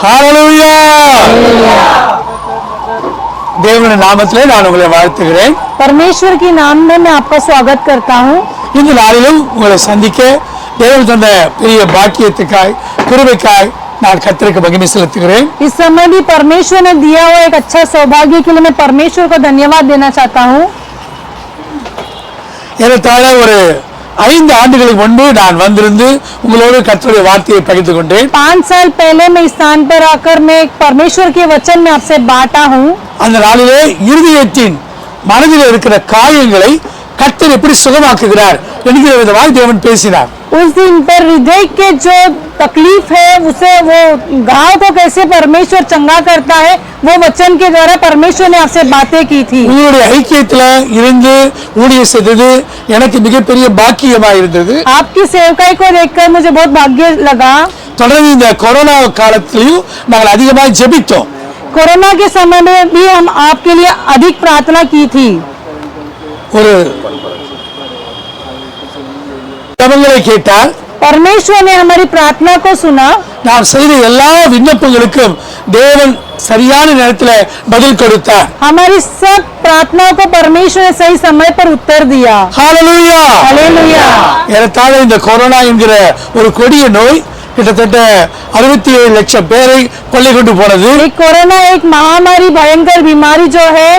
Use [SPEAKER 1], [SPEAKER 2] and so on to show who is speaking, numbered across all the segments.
[SPEAKER 1] ஹalleluya தேவனுடைய நாமத்திலே நான் உங்களை வாழ்த்துகிறேன்.
[SPEAKER 2] परमेश्वर के नाम में मैं आपका स्वागत करता हूं.
[SPEAKER 1] இந்த நாளிலும் உங்களை சந்திக்க தேவன் தந்த பெரிய பாக்கியத்துக்காய் கிருபைக்காய் நான் கர்த்தருக்கு மகிமை செலுத்துகிறேன்.
[SPEAKER 2] इस समय भी परमेश्वर ने दिया हुआ एक अच्छा सौभाग्य के लिए मैं परमेश्वर को धन्यवाद देना चाहता हूं.
[SPEAKER 1] ஏறத்தாழ ஒரு 5 ஆண்டுகளுக்கு முன்பு நான் வந்திருந்து உங்களோடு கர்த்தருடைய வார்த்தையை பகிர்ந்து கொண்டேன்.
[SPEAKER 2] 5 साल पहले मैं इस स्थान पर आकर मैं परमेश्वर के वचन में आपसे बांटा हूं.
[SPEAKER 1] அந்த நாளிலே இருதயத்தின் மனதில் இருக்கிற காயங்களை கர்த்தர் எப்படி சுகமாக்குகிறார் என்கிற விதமாய் தேவன் பேசினார்.
[SPEAKER 2] उस दिन पर हृदय के जो तकलीफ है उसे वो घाव को कैसे परमेश्वर चंगा करता है वो वचन के द्वारा परमेश्वर ने आपसे बातें की थी.
[SPEAKER 1] உங்களுடைய ஐக்கியத்துல இருந்து ஊழியம் செய்தது எனக்கு மிகப்பெரிய பாக்கியமா இருந்தது.
[SPEAKER 2] आपकी सेवकाई को देखकर मुझे बहुत भाग्य लगा.
[SPEAKER 1] தொடர்ந்து இந்த கொரோனா காலத்திலும் நாங்கள் அதிகமாக ஜெபித்தோம்.
[SPEAKER 2] कोरोना के समय में भी हम आपके लिए अधिक प्रार्थना की थी.
[SPEAKER 1] ஒரு ஜெபங்களை கேட்டால்
[SPEAKER 2] परमेश्वर ने हमारी प्रार्थना को सुना.
[SPEAKER 1] நாம் செய்த எல்லா விண்ணப்பங்களுக்கும் தேவன் சரியான நேரத்தில் பதில் கொடுத்தார்.
[SPEAKER 2] हमारी सब प्रार्थनाओं को परमेश्वर ने सही समय पर उत्तर दिया.
[SPEAKER 1] ஹalleluya
[SPEAKER 2] हालेलुया.
[SPEAKER 1] ஏறத்தாழ இந்த கொரோனா என்கிற ஒரு கொடிய நோய் கிட்டத்தட்ட 67 லட்சம் பேரை கொள்ளை கொண்டு போனது.
[SPEAKER 2] एक कोरोना एक महामारी भयंकर बीमारी जो है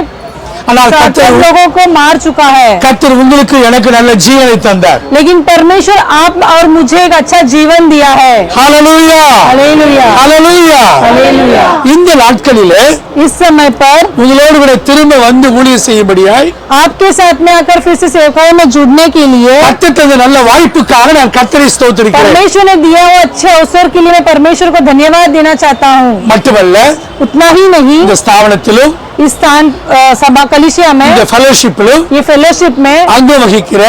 [SPEAKER 1] ஆனால்
[SPEAKER 2] सब लोगों को मार चुका है.
[SPEAKER 1] கர்த்தர் உங்களுக்கு எனக்கு நல்ல ஜீவனை தந்தார்.
[SPEAKER 2] लेकिन परमेश्वर आप और मुझे एक अच्छा जीवन दिया है.
[SPEAKER 1] ஹalleluya
[SPEAKER 2] हालेलुया.
[SPEAKER 1] ஹalleluya
[SPEAKER 2] हालेलुया.
[SPEAKER 1] இந்த நாட்களிலே
[SPEAKER 2] इस समय पर
[SPEAKER 1] உங்களோடு கூட திரும்ப வந்து ஊழியம் செய்யும்படியாய்
[SPEAKER 2] आपके साथ में आकर फिर से सेवकाई में जुड़ने के लिए
[SPEAKER 1] கர்த்தர் தந்த நல்ல வாய்ப்புக்காக நான் கர்த்தரை ஸ்தோத்திரிக்கிறேன்.
[SPEAKER 2] परमेश्वर ने दिया हुआ अच्छे अवसर के लिए मैं परमेश्वर को धन्यवाद देना चाहता हूँ.
[SPEAKER 1] மட்டுமல்ல
[SPEAKER 2] उतना ही नहीं,
[SPEAKER 1] இந்த ஸ்தாபனத்திலும்
[SPEAKER 2] इस स्थान सभा कलिसिया में
[SPEAKER 1] இந்த ஃபெலோஷிப்பிலும்
[SPEAKER 2] ये फेलोशिप में
[SPEAKER 1] அங்கம் வகிக்கிற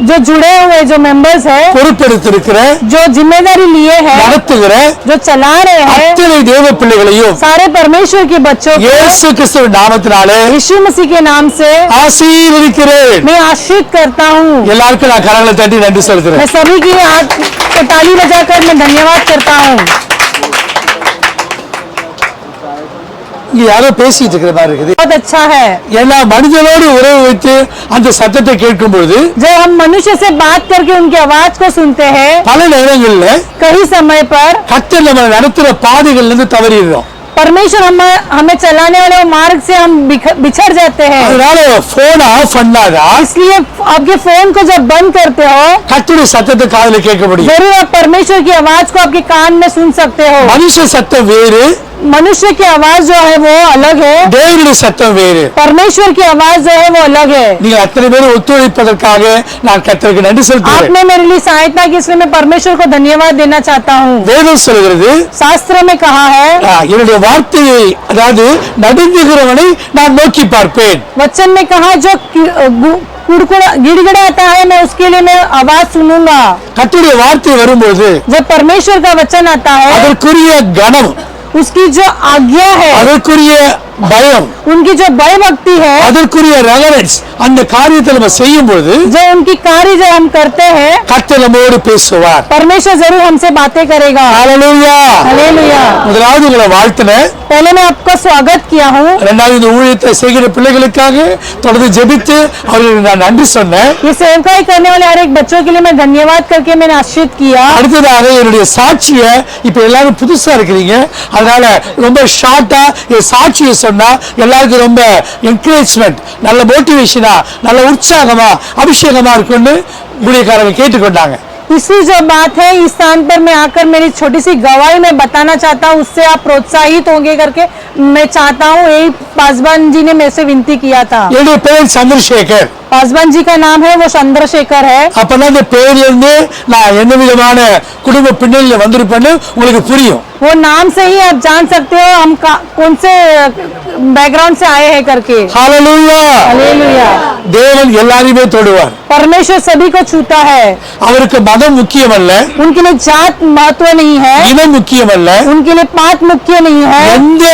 [SPEAKER 2] जो जुड़े हुए जो मेंबर्स है
[SPEAKER 1] பொறுப்பெடுத்திருக்கிற
[SPEAKER 2] जो जिम्मेदारी लिए हैं
[SPEAKER 1] நடத்துகிற
[SPEAKER 2] जो चला रहे हैं
[SPEAKER 1] அத்தனை தேவ பிள்ளைகளையும்
[SPEAKER 2] सारे परमेश्वर के बच्चों को
[SPEAKER 1] இயேசு கிறிஸ்துவின் நாமத்தினாலே
[SPEAKER 2] यीशु मसीह के नाम से
[SPEAKER 1] ஆசீர்வதிக்கிறேன்.
[SPEAKER 2] मैं आशीर्वाद करता हूँ.
[SPEAKER 1] எல்லாருக்கும் நான் கரங்களை தட்டி நன்றி
[SPEAKER 2] मैं
[SPEAKER 1] செலுத்துறேன்.
[SPEAKER 2] सभी की हाथ को ताली बजाकर मैं धन्यवाद करता हूँ.
[SPEAKER 1] இங்க யாரோ பேசிட்டு இருக்கிற மாதிரி இருக்குது.
[SPEAKER 2] बहुत अच्छा है
[SPEAKER 1] எல்லா மனிதனோடு உறவு வைத்து அந்த சத்தத்தை கேட்கும் பொழுது
[SPEAKER 2] जब हम मनुष्य से बात करके उनकी आवाज को सुनते हैं
[SPEAKER 1] பல நேரங்கள்ல
[SPEAKER 2] कई समय पर
[SPEAKER 1] கர்த்தர் நம்ம நடத்துற பாதைகள்ல இருந்து தவறிடுறோம்.
[SPEAKER 2] परमेश्वर हमें चलाने वाले मार्ग से हम बिछड़ जाते हैं.
[SPEAKER 1] அதனால போன் ஆஃப் பண்ணாதான்
[SPEAKER 2] इसलिए आपके फोन को जब बंद करते हो
[SPEAKER 1] கர்த்தருடைய சத்தத்தை காதுல கேட்க முடியும்.
[SPEAKER 2] जरूर आप परमेश्वर की आवाज को आपके कान में सुन सकते हो.
[SPEAKER 1] மனுஷ சத்தம் வேறு,
[SPEAKER 2] मनुष्य की आवाज जो है वो अलग है,
[SPEAKER 1] தேவனுடைய சத்தம் வேறு.
[SPEAKER 2] परमेश्वर की आवाज जो है वो अलग है.
[SPEAKER 1] நீங்க அத்தனை பேரும் ஒத்துழைப்பதற்காக நான் கர்த்தருக்கு நன்றி செலுத்துகிறேன்.
[SPEAKER 2] आपने मेरे लिए सहायता की इसलिए मैं परमेश्वर को धन्यवाद देना चाहता हूँ.
[SPEAKER 1] வேதம் சொல்கிறது
[SPEAKER 2] शास्त्र में कहा है
[SPEAKER 1] என்னுடைய வார்த்தையை அதாவது நடுங்குகிறவனை நான் நோக்கி பார்ப்பேன்.
[SPEAKER 2] वचन में कहा जो कुड़कुड़ा गिड़गिड़ाता है मैं उसके लिए मैं आवाज सुनूंगा.
[SPEAKER 1] கர்த்தருடைய வார்த்தை வரும்போது
[SPEAKER 2] जब परमेश्वर का वचन आता है
[SPEAKER 1] அதற்குரிய கனம்,
[SPEAKER 2] उसकी जो आज्ञा है,
[SPEAKER 1] அதற்குரிய பயம்,
[SPEAKER 2] उनकी जो भय भक्ति है,
[SPEAKER 1] அதற்குரிய ரெவரன்ஸ் அந்த காரியத்தை நம்ம செய்யும் பொழுது
[SPEAKER 2] जो उनकी कार्य जो हम करते हैं
[SPEAKER 1] கர்த்தர் நம்மோடு பேசுவார்.
[SPEAKER 2] परमेश्वर जरूर हमसे बातें करेगा.
[SPEAKER 1] ஹalleluya.
[SPEAKER 2] हालेलुया.
[SPEAKER 1] முதலாவது உங்களை வாழ்த்துனேன்.
[SPEAKER 2] पहले मैं आपका स्वागत किया हूँ.
[SPEAKER 1] இரண்டாவது இந்த ஊழியத்தை செய்கிற பிள்ளைகளுக்காக தொடர்ந்து ஜெபித்து அவர்களுக்கு நான் நன்றி சொன்னேன்.
[SPEAKER 2] ये सेवकाई करने वाले हर एक बच्चों के लिए मैं धन्यवाद करके मैंने आशीर्वाद किया.
[SPEAKER 1] அடுத்ததாக என்னுடைய சாட்சியை இப்ப எல்லாரும் புதுசா இருக்கிறீங்க, அதனால ரொம்ப ஷார்ட்டா என் சாட்சியை சொன்னா எல்லாருக்கும் ரொம்ப என்கரேஜ்மெண்ட், நல்ல மோட்டிவேஷனா, நல்ல உற்சாகமா அபிஷேகமா இருக்குன்னு ஊழியக்காரங்க கேட்டுக்கொண்டாங்க.
[SPEAKER 2] इसी जो बात है इस स्थान पर मैं आकर मेरी छोटी सी गवाही में बताना चाहता हूँ, उससे आप प्रोत्साहित होंगे करके मैं चाहता हूँ. यही पासवान जी ने मेरे से विनती किया था.
[SPEAKER 1] என்னுடைய பேர் சந்திரசேகர்.
[SPEAKER 2] पासवान जी का नाम है वो चंद्रशेखर है.
[SPEAKER 1] அப்பதான் இந்த பேர்ல இருந்து நான் என்ன விதமான குடும்ப பின்னணியில வந்திருப்பேன்னு உங்களுக்கு புரியும்.
[SPEAKER 2] वो नाम से ही आप जान सकते हो हम कौन से बैकग्राउंड से आए हैं करके.
[SPEAKER 1] ஹalleluya.
[SPEAKER 2] हालेलुया.
[SPEAKER 1] தேவன் எல்லாரையுமே தொடுவார்.
[SPEAKER 2] परमेश्वर सभी को छूता है.
[SPEAKER 1] அவருக்கு மதம் முக்கியமல்ல,
[SPEAKER 2] उनके लिए जात महत्व नहीं है,
[SPEAKER 1] இனம் முக்கியமல்ல,
[SPEAKER 2] उनके लिए पात मुख्य नहीं है.
[SPEAKER 1] எந்த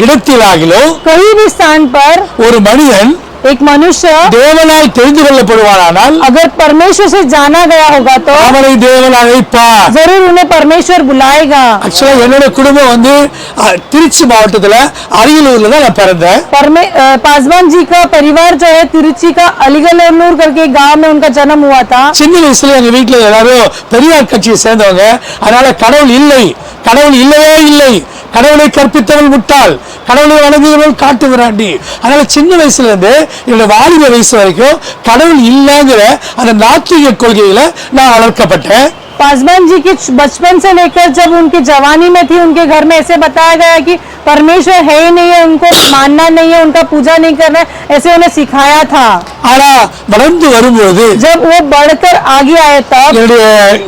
[SPEAKER 1] இடத்திலாகிலும்
[SPEAKER 2] कहीं भी स्थान पर
[SPEAKER 1] ஒரு மனிதன்
[SPEAKER 2] एक मनुष्य
[SPEAKER 1] தேவனால் தெரிந்து கொள்ளப்படுவானால்
[SPEAKER 2] अगर परमेश्वर से जाना गया होगा तो
[SPEAKER 1] அவனை தேவன் அழைப்பார்.
[SPEAKER 2] जरूर उन्हें परमेश्वर बुलाएगा।
[SPEAKER 1] ஆக்சுவலா என்னோட குடும்பம் வந்து திருச்சி மாவட்டத்துல அரியலூர்ல தான் நான் பிறந்தேன்.
[SPEAKER 2] पासवान जी का परिवार जो है तिरुचि का अलीगढ़ करके गांव में उनका जन्म हुआ था।
[SPEAKER 1] சின்ன வயசுல எங்க வீட்டுல எல்லாரும் பெரியார் கட்சியை சேர்ந்தவங்க. அதனால கடவுள் இல்லை, கடவுள் இல்லவே இல்லை, கடவுளை கற்பித்தவள் முட்டாள், கடவுளை வணங்குகிறவள் காட்டு விராண்டி. அதனால சின்ன வயசுல இருந்து என்னோட வாலிப வயசு வரைக்கும் கடவுள் இல்லைங்கிற அந்த நாத்திக கொள்கையில நான் வளர்க்கப்பட்டேன்.
[SPEAKER 2] पासवान जी के बचपन से लेकर जब उनकी जवानी में थी उनके घर में ऐसे बताया गया कि परमेश्वर है ही नहीं है, उनको मानना नहीं है, उनका पूजा नहीं करना है, ऐसे उन्हें सिखाया था।
[SPEAKER 1] ஆனா வளர்ந்து வரும்போது
[SPEAKER 2] जब वो बढ़कर आगे आए तब
[SPEAKER 1] என்னுடைய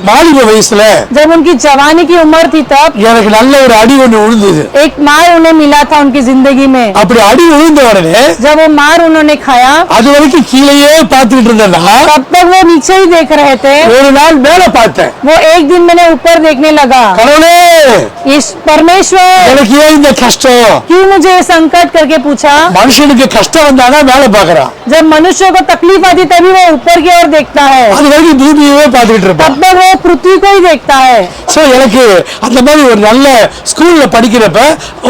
[SPEAKER 1] வாலிப வயசுல
[SPEAKER 2] जब उनकी जवानी की उम्र थी तब
[SPEAKER 1] எனக்கு நல்ல ஒரு அடி ஒண்ணு விழுந்தது.
[SPEAKER 2] एक मार उन्हें मिला था उनकी जिंदगी में।
[SPEAKER 1] அப்படி அடி விழுந்த உடனே
[SPEAKER 2] जब वो मार उन्होंने खाया
[SPEAKER 1] அது வரைக்கும் கீழேயே பார்த்துட்டு இருந்தேன்னா
[SPEAKER 2] तब तक वो नीचे ही देख रहे थे।
[SPEAKER 1] ஒரு நாள் மேல பார்த்தேன்.
[SPEAKER 2] वो एक दिन मैंने ऊपर देखने लगा,
[SPEAKER 1] கடவுளே
[SPEAKER 2] इस परमेश्वर
[SPEAKER 1] எனக்கு ஏன் இந்த கஷ்டம்?
[SPEAKER 2] क्यों मुझे ये संकट करके पूछा।
[SPEAKER 1] மனுஷனுக்கு கஷ்டம் வந்தானா மேல பாக்குறான்,
[SPEAKER 2] जब मनुष्य को तकलीफ आती तभी वो ऊपर की ओर देखता है,
[SPEAKER 1] அது வரைக்கும் பூமியவே பார்த்துட்டு இருப்பான்.
[SPEAKER 2] तब तक वो पृथ्वी को ही देखता है।
[SPEAKER 1] சோ எனக்கு அந்த மாதிரி ஒரு நல்ல ஸ்கூல்ல படிக்கிறப்ப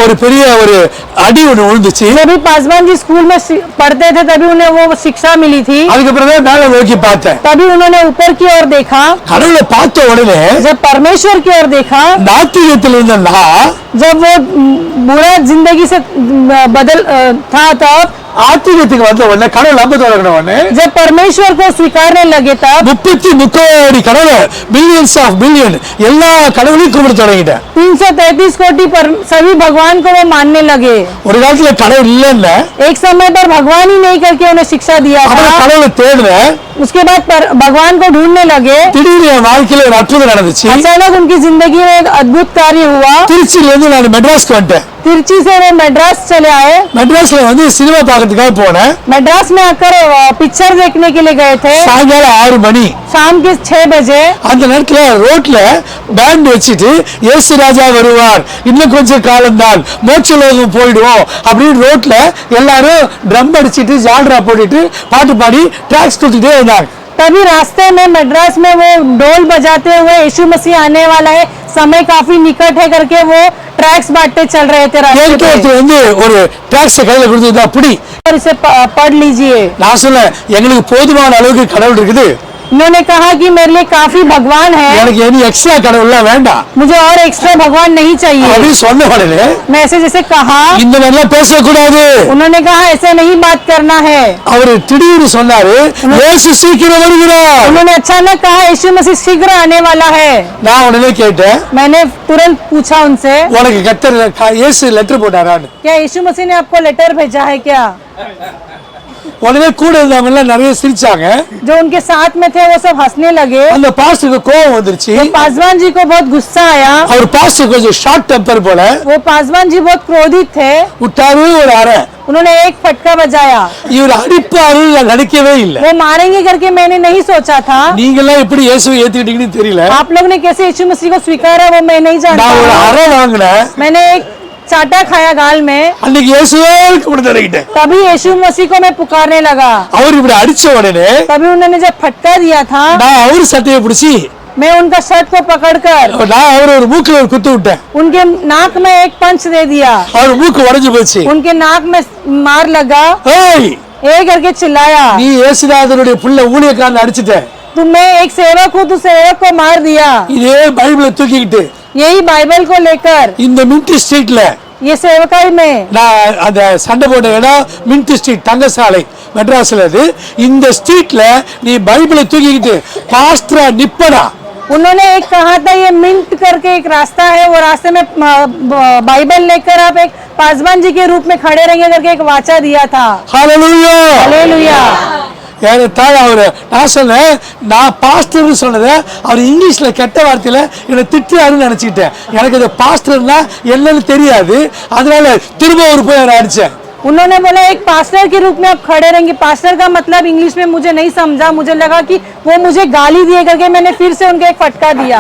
[SPEAKER 1] ஒரு பெரிய ஒரு அடி ஒண்ணு விழுந்துச்சு.
[SPEAKER 2] जब भी पासवान जी स्कूल में पढ़ते थे तभी उन्हें वो शिक्षा मिली थी।
[SPEAKER 1] அதுக்கப்புறம் தான் மேல நோக்கி பார்த்தேன்.
[SPEAKER 2] तभी उन्होंने ऊपर की ओर देखा।
[SPEAKER 1] கடவுளை பார்த்த உடனே
[SPEAKER 2] जब परमेश्वर की ओर देखा,
[SPEAKER 1] நாத்திகத்தில் இருந்த நான்
[SPEAKER 2] जब वो बुरा जिंदगी से बदल था तब
[SPEAKER 1] ஆத்திகத்துக்கு வந்த உடனே கடவுள் நம்ப தொடங்கின உடனே
[SPEAKER 2] जब परमेश्वर को स्वीकारने लगे तब
[SPEAKER 1] 33 கடவுள் பில்லியன்ஸ் ஆஃப் பில்லியன் எல்லா கடவுளையும் கும்பிட தொடங்கிட்டேன்.
[SPEAKER 2] 333 कोटि पर सभी भगवान को वो मानने लगे।
[SPEAKER 1] ஒரு காலத்துல கடவுள் இல்லைன்னு
[SPEAKER 2] एक समय पर भगवान ही नहीं करके उन्हें शिक्षा दिया
[SPEAKER 1] அப்புறம்
[SPEAKER 2] था।
[SPEAKER 1] கடவுளை தேடுறேன்.
[SPEAKER 2] उसके बाद भगवान को ढूंढने लगे।
[SPEAKER 1] திடீர்னு என் வாழ்க்கையில ஒரு அற்புதம் நடந்துச்சு.
[SPEAKER 2] अचानक उनकी जिंदगी में एक अद्भुत कार्य हुआ।
[SPEAKER 1] திருச்சியில இருந்து நான் மெட்ராஸ்க்கு வந்துட்டேன்.
[SPEAKER 2] तिरुचि से वो मद्रास चले आए।
[SPEAKER 1] மெட்ராஸ்ல வந்து சினிமா பார்க்கறதுக்காக போனேன்.
[SPEAKER 2] मद्रास में आकर पिक्चर देखने के लिए गए थे।
[SPEAKER 1] சாயங்காலம் 6 மணி
[SPEAKER 2] शाम के 6 बजे
[SPEAKER 1] அந்த நேரத்துல ரோட்ல பேண்ட் வச்சுட்டு இயேசு ராஜா வருவார், இன்னும் கொஞ்சம் காலம் தான் மோட்சலோகம் போயிடுவோம் அப்படின்னு ரோட்ல எல்லாரும் ட்ரம் அடிச்சிட்டு ஜால்ரா போட்டுட்டு பாட்டு பாடி ட்ராக்ஸ் கொடுத்துட்டே இருந்தாங்க.
[SPEAKER 2] तभी रास्ते में मद्रास में वो ढोल बजाते हुए यीशु मसीह आने वाला है, समय काफी निकट है करके वो ट्रैक्स बांटते चल रहे थे रास्ते
[SPEAKER 1] எனக்கு
[SPEAKER 2] पे।
[SPEAKER 1] ஒருத்தர் வந்து ஒரு ட்ராக்ஸ் கையில கொடுத்தது அப்படி
[SPEAKER 2] और इसे पढ़ लीजिए।
[SPEAKER 1] நான் சொன்னேன், எங்களுக்கு போதுமான அளவுக்கு கடவுள் இருக்குது,
[SPEAKER 2] उन्होंने कहा कि मेरे लिए काफी भगवान है,
[SPEAKER 1] எனக்கு இனி எக்ஸ்ட்ரா கடவுள்லாம் வேண்டாம்
[SPEAKER 2] मुझे और एक्स्ट्रा भगवान नहीं चाहिए।
[SPEAKER 1] அப்படின்னு சொன்ன உடனே
[SPEAKER 2] मैं ऐसे जैसे कहा,
[SPEAKER 1] இந்த மாதிரிலாம் பேசக்கூடாது.
[SPEAKER 2] उन्होंने कहा ऐसे नहीं बात करना है।
[SPEAKER 1] அவரு திடீர்னு சொன்னாரு, இயேசு சீக்கிரம் வருகிறார்.
[SPEAKER 2] उन्होंने अचानक कहा यीशु मसीह शीघ्र आने वाला है।
[SPEAKER 1] நான் உடனே கேட்டேன்,
[SPEAKER 2] मैंने तुरंत पूछा उनसे,
[SPEAKER 1] உனக்கு கர்த்தர் இயேசு லெட்டர் போட்டாரான்னு.
[SPEAKER 2] क्या यीशु मसीह ने आपको लेटर भेजा है क्या?
[SPEAKER 1] உடனே கூட இருந்தவங்க எல்லாம் நிறைய சிரிச்சாங்க.
[SPEAKER 2] जो उनके साथ में थे वो सब हंसने लगे।
[SPEAKER 1] அந்த பாஸ்டருக்கு கோபம் வந்துருச்சு.
[SPEAKER 2] तो पासवान जी को बहुत गुस्सा आया।
[SPEAKER 1] அவர் பாஸ்டர் கொஞ்சம் ஷார்ட் டெம்பர் போல
[SPEAKER 2] वो पासवान जी बहुत क्रोधित थे।
[SPEAKER 1] விட்டாரு ஒரு அறை.
[SPEAKER 2] उन्होंने एक फटका बजाया।
[SPEAKER 1] இவர் அடிப்பாரு நான் நினைக்கவே இல்லை.
[SPEAKER 2] वो मारेंगे करके मैंने नहीं सोचा था।
[SPEAKER 1] நீங்க எல்லாம் எப்படி இயேசுவை ஏத்துக்கிட்டீங்கன்னு தெரியல.
[SPEAKER 2] आप लोग ने कैसे यीशु मसीह को स्वीकारा वो मैं नहीं जानता।
[SPEAKER 1] நான் ஒரு அறை வாங்கினேன்.
[SPEAKER 2] मैंने एक चाटा खाया गाल में।
[SPEAKER 1] அன்னைக்கு இயேசுவே கும்பிட தொடங்கிட்டேன்.
[SPEAKER 2] तभी यीशु मसीह को मैं पुकारने लगा।
[SPEAKER 1] அவர் இப்படி அடிச்ச உடனே
[SPEAKER 2] तभी उन्होंने जब फटका दिया था,
[SPEAKER 1] நான் அவர் சட்டையை பிடிச்சி
[SPEAKER 2] मैं उनका शर्ट को पकड़कर
[SPEAKER 1] நான் அவர் ஒரு மூக்குல ஒரு குத்து விட்டேன்.
[SPEAKER 2] उनके नाक में एक पंच दे दिया।
[SPEAKER 1] அவர் மூக்கு உடைஞ்சு போச்சு.
[SPEAKER 2] उनके नाक में मार लगा।
[SPEAKER 1] ஏய்,
[SPEAKER 2] ए करके चिल्लाया,
[SPEAKER 1] நீ இயேசுநாதருடைய புள்ள ஊழியக்காரனை அடிச்சிட்ட.
[SPEAKER 2] तुम मैं एक सेवक हूँ, तू सेवक को मार दिया।
[SPEAKER 1] இதே பைபிளை தூக்கிக்கிட்டு
[SPEAKER 2] यही बाइबल को लेकर
[SPEAKER 1] இந்த மின்ட் ஸ்ட்ரீட்ல
[SPEAKER 2] ये सेवकाई में
[SPEAKER 1] நான் அந்த சண்டை போட்ட இடம் மின்ட் ஸ்ட்ரீட் தங்கசாலை மெட்ராஸ்ல அது. இந்த ஸ்ட்ரீட்ல நீ பைபிளை தூக்கிக்கிட்டு பாஸ்டரா நிப்படா.
[SPEAKER 2] उन्होंने एक कहा था ये मिंट करके एक रास्ता है, वो रास्ते में बाइबल लेकर आप एक पासवान जी के रूप में खड़े रहेंगे करके एक वाचा दिया था।
[SPEAKER 1] ஹல்லேலூயா.
[SPEAKER 2] हालेलुया।
[SPEAKER 1] ஏறத்தாழ அவரு நான் சொன்னேன், நான் பாஸ்டர்னு சொன்னதை அவர் இங்கிலீஷ்ல கெட்ட வார்த்தையில என்னை திட்டுறாருன்னு நினைச்சுக்கிட்டேன். எனக்கு அது பாஸ்டர்னா என்னன்னு தெரியாது, அதனால திரும்ப ஒரு போய் அவரை அடிச்சேன்.
[SPEAKER 2] उन्होंने बोला एक पास्टर के रूप में आप खड़े रहेंगे। पास्टर का मतलब इंग्लिश में मुझे नहीं समझा, मुझे लगा कि वो मुझे गाली दिए करके मैंने फिर से उनको एक फटका दिया।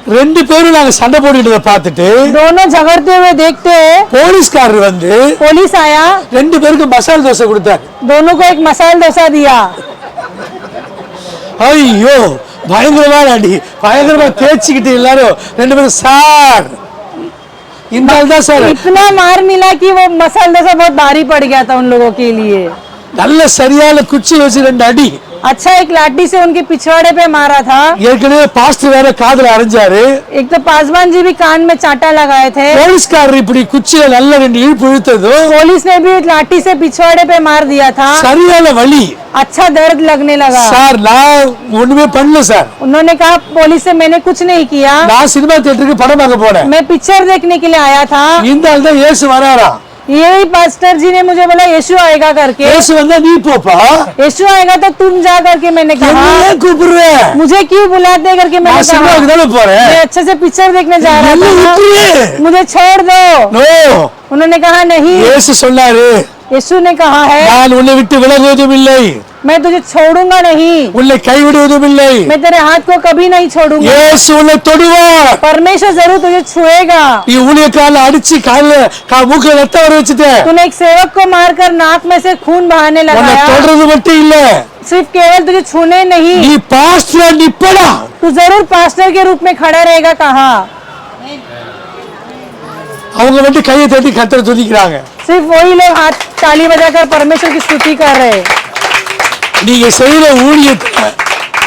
[SPEAKER 1] ரெண்டு பேரும் நாங்க சண்டை போட்டுட்டத பார்த்துட்டு
[SPEAKER 2] दोनों झगड़ते हुए देखते
[SPEAKER 1] போலீஸ்காரர் வந்து
[SPEAKER 2] पुलिस आया,
[SPEAKER 1] ரெண்டு பேருக்கு மசால் தோசை கொடுத்தார்.
[SPEAKER 2] दोनों को एक मसाला डोसा दिया।
[SPEAKER 1] ஐயோ பயங்கரமான அடி, பயங்கரமா தேய்ச்சிக்கிட்டு எல்லாரும் ரெண்டு பேரும் சார் இந்த ஆள் தான் சார்.
[SPEAKER 2] इतना मार मिला कि वो मसाला डोसा बहुत भारी पड़ गया था उन लोगों के लिए।
[SPEAKER 1] நல்ல சரியான குச்சி வச்சு ரெண்டு அடி.
[SPEAKER 2] अच्छा एक लाठी से उनके पिछवाड़े पे मारा था।
[SPEAKER 1] ஏற்கனவே பாஸ்டர் வேற காதுல அரைஞ்சாரு.
[SPEAKER 2] एक तो पासवान जी भी कान में चांटा लगाए थे।
[SPEAKER 1] போலீஸ்காரர் இப்படி குச்சியில நல்ல ரெண்டு இழுப்பு இழுத்ததோ
[SPEAKER 2] पुलिस ने भी लाठी से पिछवाड़े पे मार दिया था।
[SPEAKER 1] சரியான வலி.
[SPEAKER 2] अच्छा दर्द लगने लगा।
[SPEAKER 1] சார் நான் ஒண்ணுமே பண்ணல சார்.
[SPEAKER 2] उन्होंने कहा पुलिस से मैंने कुछ नहीं किया,
[SPEAKER 1] நான் சினிமா தியேட்டருக்கு படம் பார்க்க போனேன்.
[SPEAKER 2] मैं पिक्चर देखने के लिए आया था।
[SPEAKER 1] இந்த ஆள் தான் இயேசு வராரா.
[SPEAKER 2] यही पास्टर जी ने मुझे बोला यीशु आएगा करके।
[SPEAKER 1] இயேசு வந்தா நீ போப்பா.
[SPEAKER 2] यीशु आएगा तो तुम जा करके मैंने कहा।
[SPEAKER 1] என்ன கூப்பிடுற?
[SPEAKER 2] मुझे क्यों बुलाते करके मैंने
[SPEAKER 1] நான்
[SPEAKER 2] कहा।
[SPEAKER 1] சினிமாக்கு தான போறேன்.
[SPEAKER 2] मैं अच्छे से पिक्चर देखने जा रहा
[SPEAKER 1] என்ன
[SPEAKER 2] था,
[SPEAKER 1] விட்டுரு.
[SPEAKER 2] मुझे छोड़ दो।
[SPEAKER 1] நோ
[SPEAKER 2] उन्होंने कहा नहीं।
[SPEAKER 1] இயேசு சொன்னாரு
[SPEAKER 2] यीशु ने कहा है
[SPEAKER 1] நான் உன்னை விட்டு விலகுவதும் இல்லை,
[SPEAKER 2] मैं तुझे छोड़ूंगा नहीं,
[SPEAKER 1] உன்னை கைவிடுவதும் இல்லை.
[SPEAKER 2] मैं तेरे हाथ को कभी नहीं छोड़ूंगा।
[SPEAKER 1] இயேசு உன்னை தொடுவார்.
[SPEAKER 2] परमेश्वर जरूर तुझे छुएगा।
[SPEAKER 1] நீ ஊழியக்காரல அடிச்சு கால்ல மூக்குல ரத்தம் வர வச்சுட்ட.
[SPEAKER 2] तूने एक सेवक को मारकर नाक में से खून बहाने
[SPEAKER 1] உன்னை
[SPEAKER 2] लगाया।
[SPEAKER 1] தொடறது மட்டும் இல்ல,
[SPEAKER 2] सिर्फ केवल तुझे छूने नहीं,
[SPEAKER 1] நீ பாஸ்டரா நிப்படா.
[SPEAKER 2] तू जरूर पास्टर के रूप में खड़ा रहेगा। कहा
[SPEAKER 1] அவங்க மட்டும் கையை தட்டி கர்த்தரை துதிக்கிறாங்க.
[SPEAKER 2] सिर्फ वही लोग हाथ ताली बजाकर परमेश्वर की स्तुति कर रहे हैं।
[SPEAKER 1] நீங்க செய்யற ஊழியத்தை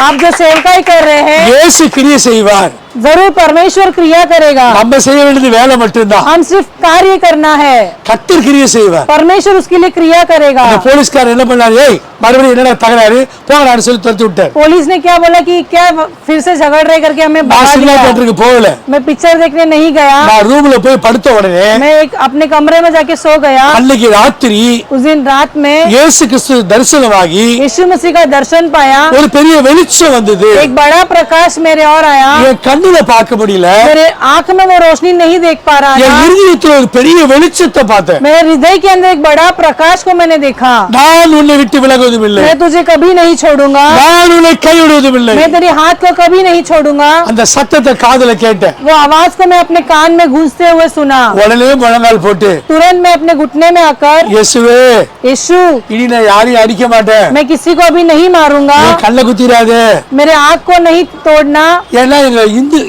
[SPEAKER 2] आप जो सेवकाई कर रहे हैं
[SPEAKER 1] இயேசு கிரியை செய்வார்.
[SPEAKER 2] जरूर परमेश्वर क्रिया करेगा।
[SPEAKER 1] நம்ம செய்ய வேண்டியது வேலை மட்டும்தான்.
[SPEAKER 2] हम सिर्फ कार्य करना है,
[SPEAKER 1] கர்த்தர் கிரியை செய்வார்.
[SPEAKER 2] परमेश्वर उसके लिए क्रिया करेगा।
[SPEAKER 1] அந்த போலீஸ்காரர் என்ன பண்ணாரு? ஏய் மறுபடியும் என்னடா தகராறு, போங்கடான்னு சொல்லி துரத்தி விட்டார்.
[SPEAKER 2] पुलिस ने क्या बोला कि क्या फिर से झगड़ रहे करके हमें
[SPEAKER 1] நான்
[SPEAKER 2] भगा
[SPEAKER 1] சினிமா
[SPEAKER 2] दिया।
[SPEAKER 1] தியேட்டருக்கு போகல.
[SPEAKER 2] मैं पिक्चर देखने नहीं गया,
[SPEAKER 1] நான் ரூம்ல போய் படுத்த உடனே
[SPEAKER 2] मैं एक अपने कमरे में जाके सो गया।
[SPEAKER 1] அன்னைக்கு ராத்திரி
[SPEAKER 2] उस दिन रात में
[SPEAKER 1] இயேசு கிறிஸ்து தரிசனமாகி
[SPEAKER 2] यीशु मसीह का दर्शन पाया।
[SPEAKER 1] ஒரு பெரிய வெளிச்சம் வந்தது.
[SPEAKER 2] एक बड़ा प्रकाश मेरे और आया।
[SPEAKER 1] என் கண்ணுல பார்க்க முடியல,
[SPEAKER 2] मेरे आंख में वो रोशनी नहीं देख पा रहा
[SPEAKER 1] என்
[SPEAKER 2] था।
[SPEAKER 1] இருதயத்துல ஒரு பெரிய வெளிச்சத்தை பார்த்தேன்.
[SPEAKER 2] मेरे हृदय के अंदर एक बड़ा प्रकाश को मैंने देखा।
[SPEAKER 1] நான் உன்னை விட்டு விலகுவதும் இல்லை,
[SPEAKER 2] मैं तुझे कभी नहीं छोड़ूंगा,
[SPEAKER 1] நான் உன்னை கைவிடுவதும் இல்லை.
[SPEAKER 2] मैं तेरे हाथ को कभी नहीं छोड़ूंगा।
[SPEAKER 1] அந்த சத்தத்தை காதுல கேட்டேன்.
[SPEAKER 2] वो आवाज को मैं अपने कान में गूंजते हुए सुना।
[SPEAKER 1] உடனே முழங்கால் போட்டு
[SPEAKER 2] तुरंत मैं अपने घुटने में आकर
[SPEAKER 1] இயேசுவே
[SPEAKER 2] यीशु
[SPEAKER 1] இனி நான் யாரையும் அடிக்க மாட்டேன்,
[SPEAKER 2] मैं किसी को अभी नहीं मारूंगा,
[SPEAKER 1] நீ கல்ல குத்திராதே.
[SPEAKER 2] मेरे आंख को नहीं तोड़ना।
[SPEAKER 1] ஏன்னா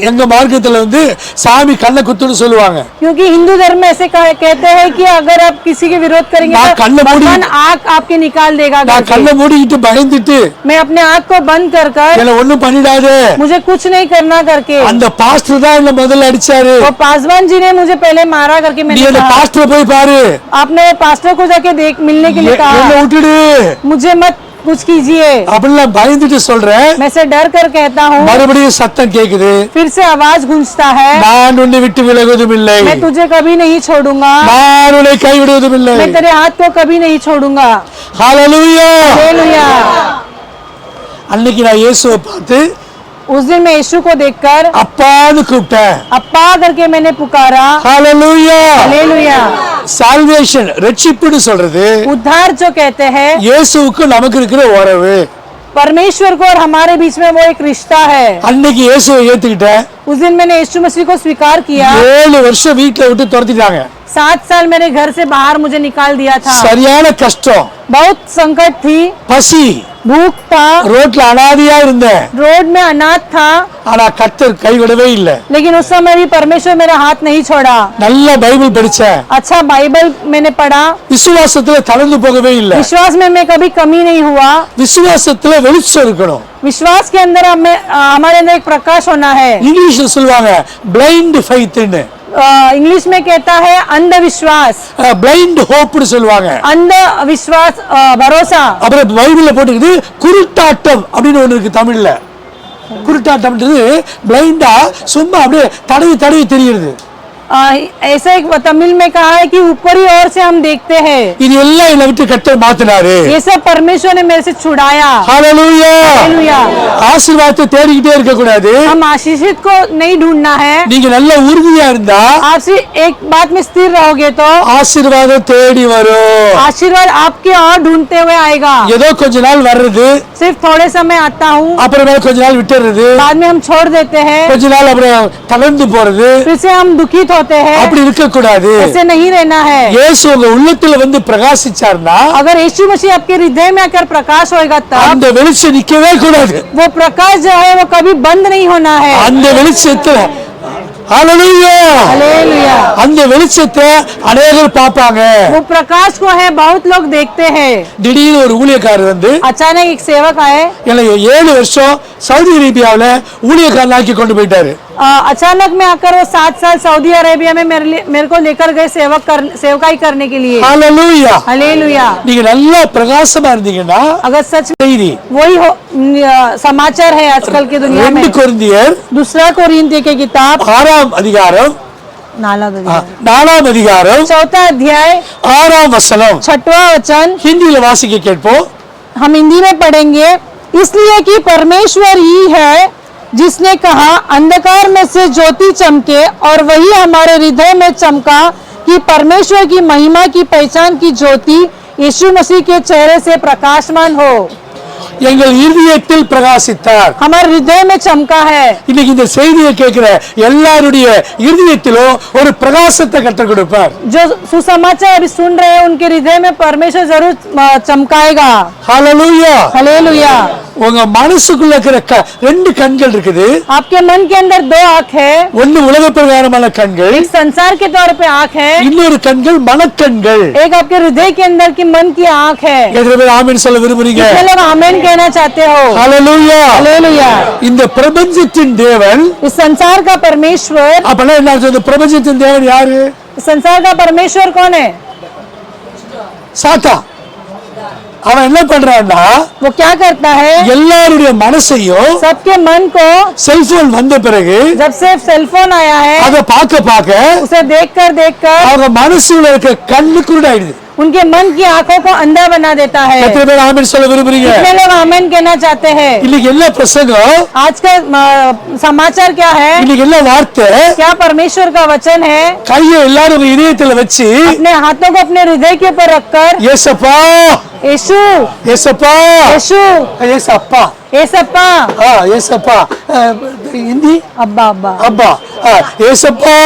[SPEAKER 1] எங்க மார்க்கத்துல வந்து சாமி கல்ல குத்துன்னு சொல்லுவாங்க.
[SPEAKER 2] क्योंकि हिंदू धर्म में ऐसे कहते हैं कि अगर आप किसी के विरोध करेंगे
[SPEAKER 1] ना,
[SPEAKER 2] तो
[SPEAKER 1] कल्ल मूड़ी-
[SPEAKER 2] भगवान आंख आपके निकाल देगा
[SPEAKER 1] நான்
[SPEAKER 2] करके।
[SPEAKER 1] கல்ல மூடிக்கிட்டு பயந்துட்டு
[SPEAKER 2] मैं अपने आंख को बंद कर कर
[SPEAKER 1] என்ன ஒண்ணும் பண்ணிடாதே.
[SPEAKER 2] मुझे कुछ नहीं करना करके
[SPEAKER 1] அந்த பாஸ்டர் தான் என்ன முதல்ல அடிச்சாரு.
[SPEAKER 2] वो पासवान जी ने मुझे पहले मारा करके
[SPEAKER 1] நீ
[SPEAKER 2] मैंने
[SPEAKER 1] அந்த
[SPEAKER 2] कहा।
[SPEAKER 1] பாஸ்டரை போய் பாரு,
[SPEAKER 2] आपने वो पास्टर को जाके देख मिलने के लिए
[SPEAKER 1] என்ன
[SPEAKER 2] कहा।
[SPEAKER 1] விட்டுடு
[SPEAKER 2] मुझे मत कुछ कीजिए,
[SPEAKER 1] அப்படிலாம் பயந்துட்டு சொல்றேன்.
[SPEAKER 2] मैं से डर कर कहता हूँ।
[SPEAKER 1] மறுபடியும் சத்தம் கேக்குது,
[SPEAKER 2] फिर से आवाज गूंजता है,
[SPEAKER 1] நான் உன்னை விட்டு விலகுவதும் இல்லை,
[SPEAKER 2] मैं तुझे कभी नहीं छोड़ूंगा,
[SPEAKER 1] நான் உன்னை கைவிடுவதும் இல்லை.
[SPEAKER 2] मैं तेरे हाथ को कभी नहीं छोड़ूंगा।
[SPEAKER 1] ஹalleluya.
[SPEAKER 2] हालेलुया।
[SPEAKER 1] அன்னைக்கு நான் இயேசுவை பார்த்து
[SPEAKER 2] उस दिन मैं यीशु को देखकर
[SPEAKER 1] அப்பான்னு கூப்பிட்டேன்.
[SPEAKER 2] अप्पा करके मैंने पुकारा।
[SPEAKER 1] ஹalleluya.
[SPEAKER 2] हालेलुया।
[SPEAKER 1] சால்வேஷன் ரட்சிப்புன்னு சொல்றது
[SPEAKER 2] उद्धार जो कहते हैं
[SPEAKER 1] இயேசுவுக்கு நமக்கு இருக்கிற உறவு.
[SPEAKER 2] परमेश्वर को और हमारे बीच में वो एक रिश्ता है।
[SPEAKER 1] அன்னைக்கு இயேசுவை ஏத்துக்கிட்டேன்.
[SPEAKER 2] उस दिन मैंने यीशु मसीह को स्वीकार किया।
[SPEAKER 1] 7 வருஷம் வீட்டுல விட்டு துரத்திட்டாங்க.
[SPEAKER 2] 7 साल मेरे घर से बाहर मुझे निकाल दिया था।
[SPEAKER 1] சரியான கஷ்டம்,
[SPEAKER 2] बहुत संकट थी,
[SPEAKER 1] பசி,
[SPEAKER 2] भूख था,
[SPEAKER 1] ரோட்ல அனாதையா இருந்தேன்.
[SPEAKER 2] रोड में अनाथ था,
[SPEAKER 1] ஆனா கர்த்தர் கைவிடவே இல்லை.
[SPEAKER 2] लेकिन उस समय भी परमेश्वर मेरा हाथ नहीं छोड़ा।
[SPEAKER 1] நல்ல பைபிள் படிச்சேன்.
[SPEAKER 2] अच्छा बाइबल मैंने पढ़ा,
[SPEAKER 1] விசுவாசத்துல தளர்ந்து போகவே இல்லை.
[SPEAKER 2] विश्वास में मैं कभी कमी नहीं हुआ।
[SPEAKER 1] விசுவாசத்துல வெளிச்சம் இருக்கணும்.
[SPEAKER 2] विश्वास के अंदर हमारे अंदर एक प्रकाश होना है।
[SPEAKER 1] இங்கிலீஷ்ல சொல்லுவாங்க பிளைண்ட் ஃபெய்த்னு,
[SPEAKER 2] इंग्लिश में कहता है अंधविश्वास,
[SPEAKER 1] பிளைண்ட் ஹோப்னு சொல்லுவாங்க.
[SPEAKER 2] अंधविश्वास भरोसा।
[SPEAKER 1] அப்புறம் பைபிள்ல போட்டுக்குது குருட்டாட்டம் அப்படின்னு ஒண்ணு இருக்கு தமிழ்ல. குருட்டாட்டம்ன்றது பிளைண்டா சும்மா அப்படியே தடவி தடவி தெரியுது.
[SPEAKER 2] ऐसा एक तमिल में कहा है कि ऊपरी ओर से हम देखते हैं,
[SPEAKER 1] இது எல்லாம் என்னை விட்டு கர்த்தர் மாத்தினாரு.
[SPEAKER 2] ये सब परमेश्वर ने मेरे से छुड़ाया।
[SPEAKER 1] ஹalleluya.
[SPEAKER 2] हालेलुया।
[SPEAKER 1] ஆசீர்வாதத்தை தேடிக்கிட்டே இருக்க கூடாது.
[SPEAKER 2] हम आशीषित को नहीं ढूंढना है।
[SPEAKER 1] நீங்க நல்ல உறுதியா இருந்தா
[SPEAKER 2] आप सिर्फ एक बात में स्थिर रहोगे तो
[SPEAKER 1] ஆசீர்வாதம் தேடி வரும்.
[SPEAKER 2] आशीर्वाद आपके और ढूंढते हुए आएगा।
[SPEAKER 1] ஏதோ கொஞ்ச நாள் வர்றது,
[SPEAKER 2] सिर्फ थोड़े समय आता हूँ,
[SPEAKER 1] அப்புறமே கொஞ்ச நாள் விட்டுறது,
[SPEAKER 2] बाद में हम छोड़ देते हैं,
[SPEAKER 1] கொஞ்ச நாள் அப்புறம் தளர்ந்து போறது,
[SPEAKER 2] फिर से हम दुखित होते हैं।
[SPEAKER 1] அப்படி இருக்க கூடாது.
[SPEAKER 2] ऐसे नहीं रहना है।
[SPEAKER 1] இயேசு உங்க உள்ளத்துல வந்து பிரகாசிச்சார்னா
[SPEAKER 2] अगर यीशु मसीह आपके हृदय में आकर प्रकाश होएगा तब
[SPEAKER 1] அந்த வெளிச்சம் நிக்கவே கூடாது.
[SPEAKER 2] वो प्रकाश जो है वो कभी बंद नहीं होना है।
[SPEAKER 1] அந்த வெளிச்சத்துல ஹalleluya.
[SPEAKER 2] हालेलुया।
[SPEAKER 1] அந்த வெளிச்சத்தை அநேகர் பார்ப்பாங்க.
[SPEAKER 2] वो प्रकाश को है बहुत लोग देखते हैं।
[SPEAKER 1] திடீர்னு ஒரு ஊழியக்காரர் வந்து
[SPEAKER 2] अचानक एक सेवक आए,
[SPEAKER 1] என்னை 7 வருஷம் சவுதி அரேபியாவுல ஊழியக்காரனாக்கி கொண்டு போயிட்டாரு.
[SPEAKER 2] अचानक में आकर वो 7 साल सऊदी अरेबिया में मेरे को लेकर गए सेवकाई करने के लिए।
[SPEAKER 1] ஹalleluya.
[SPEAKER 2] हालेलुया।
[SPEAKER 1] நீங்க நல்லா பிரகாசமா இருந்தீங்கன்னா
[SPEAKER 2] अगर सच में
[SPEAKER 1] செய்தி
[SPEAKER 2] वही समाचार है आजकल की दुनिया में।
[SPEAKER 1] 2 கொரிந்தியர்
[SPEAKER 2] दूसरा कोरिन्थियों की किताब
[SPEAKER 1] 6ஆம் அதிகாரம்
[SPEAKER 2] 4
[SPEAKER 1] அதிகாரம்
[SPEAKER 2] 4 अध्याय
[SPEAKER 1] 6ஆம் வசனம்
[SPEAKER 2] 6वां वचन
[SPEAKER 1] ஹிந்தியில வாசிக்க கேட்போம்.
[SPEAKER 2] हम हिंदी में पढ़ेंगे। इसलिए कि परमेश्वर ही है जिसने कहा अंधकार में से ज्योति चमके, और वही हमारे हृदय में चमका कि परमेश्वर की महिमा की पहचान की ज्योति यीशु मसीह के चेहरे से प्रकाशमान हो।
[SPEAKER 1] எங்கள் இருதயத்தில் பிரகாசித்தார்.
[SPEAKER 2] हमारे हृदय में चमका है।
[SPEAKER 1] இன்னைக்கு இந்த செய்தியை கேட்கிற எல்லாருடைய இருதயத்திலும் ஒரு பிரகாசத்தை கற்றுக் கொடுப்பார்.
[SPEAKER 2] जो सुसमाचार अभी सुन रहे हैं उनके हृदय में परमेश्वर जरूर चमकाएगा।
[SPEAKER 1] ஹalleluya.
[SPEAKER 2] हालेलुया।
[SPEAKER 1] உங்க மனசுக்குள்ள இருக்கிற 2 கண்கள் இருக்குது.
[SPEAKER 2] आपके मन के अंदर 2 आँख है।
[SPEAKER 1] ஒன்னு உலக பிரகாரமான கண்கள்,
[SPEAKER 2] एक संसार के तौर पे आँख है,
[SPEAKER 1] இன்னொரு கண்கள் மனக்கண்கள்.
[SPEAKER 2] एक आपके हृदय के अंदर की मन की आँख है।
[SPEAKER 1] எத்தனை பேர் ஆமென் சொல்ல விரும்புறீங்க?
[SPEAKER 2] कितने लोग आमेन कहना चाहते हो?
[SPEAKER 1] ஹalleluya.
[SPEAKER 2] हालेलुया।
[SPEAKER 1] இந்த பிரபஞ்சத்தின் தேவன்,
[SPEAKER 2] इस संसार का परमेश्वर,
[SPEAKER 1] அப்பனா என்ன அர்த்தம்? இந்த பிரபஞ்சத்தின் தேவன் யாரு?
[SPEAKER 2] इस संसार का परमेश्वर कौन है?
[SPEAKER 1] சாத்தான். அவன் என்ன பண்றான்னா
[SPEAKER 2] वो क्या करता है?
[SPEAKER 1] எல்லாருடைய மனசையும்
[SPEAKER 2] सबके मन को,
[SPEAKER 1] செல்போன் வந்த பிறகு
[SPEAKER 2] जब से सेलफोन आया है,
[SPEAKER 1] அதை பார்க்க
[SPEAKER 2] उसे देखकर
[SPEAKER 1] அவங்க மனசுல இருக்க கண்ணு குருடாயிடுது.
[SPEAKER 2] उनके मन की आंखों को अंधा बना देता है।
[SPEAKER 1] எத்தனை பேர் ஆமென் சொல்ல விரும்புறீங்க?
[SPEAKER 2] कितने लोग आमेन कहना चाहते हैं?
[SPEAKER 1] இன்னைக்கு என்ன பிரசங்கம்?
[SPEAKER 2] आज का समाचार क्या है?
[SPEAKER 1] இன்னைக்கு என்ன வார்த்தை?
[SPEAKER 2] क्या परमेश्वर का वचन है?
[SPEAKER 1] கையை எல்லாரும் உங்க இதயத்துல வச்சு
[SPEAKER 2] अपने हाथों को अपने हृदय के ऊपर रखकर
[SPEAKER 1] ஏசப்பா
[SPEAKER 2] यीशु
[SPEAKER 1] ஏசப்பா
[SPEAKER 2] यीशु
[SPEAKER 1] ஏசப்பா
[SPEAKER 2] ஏசப்பா
[SPEAKER 1] ஏசப்பா ஹிந்தி
[SPEAKER 2] अब्बा अब्बा
[SPEAKER 1] அப்பா ஏசப்பா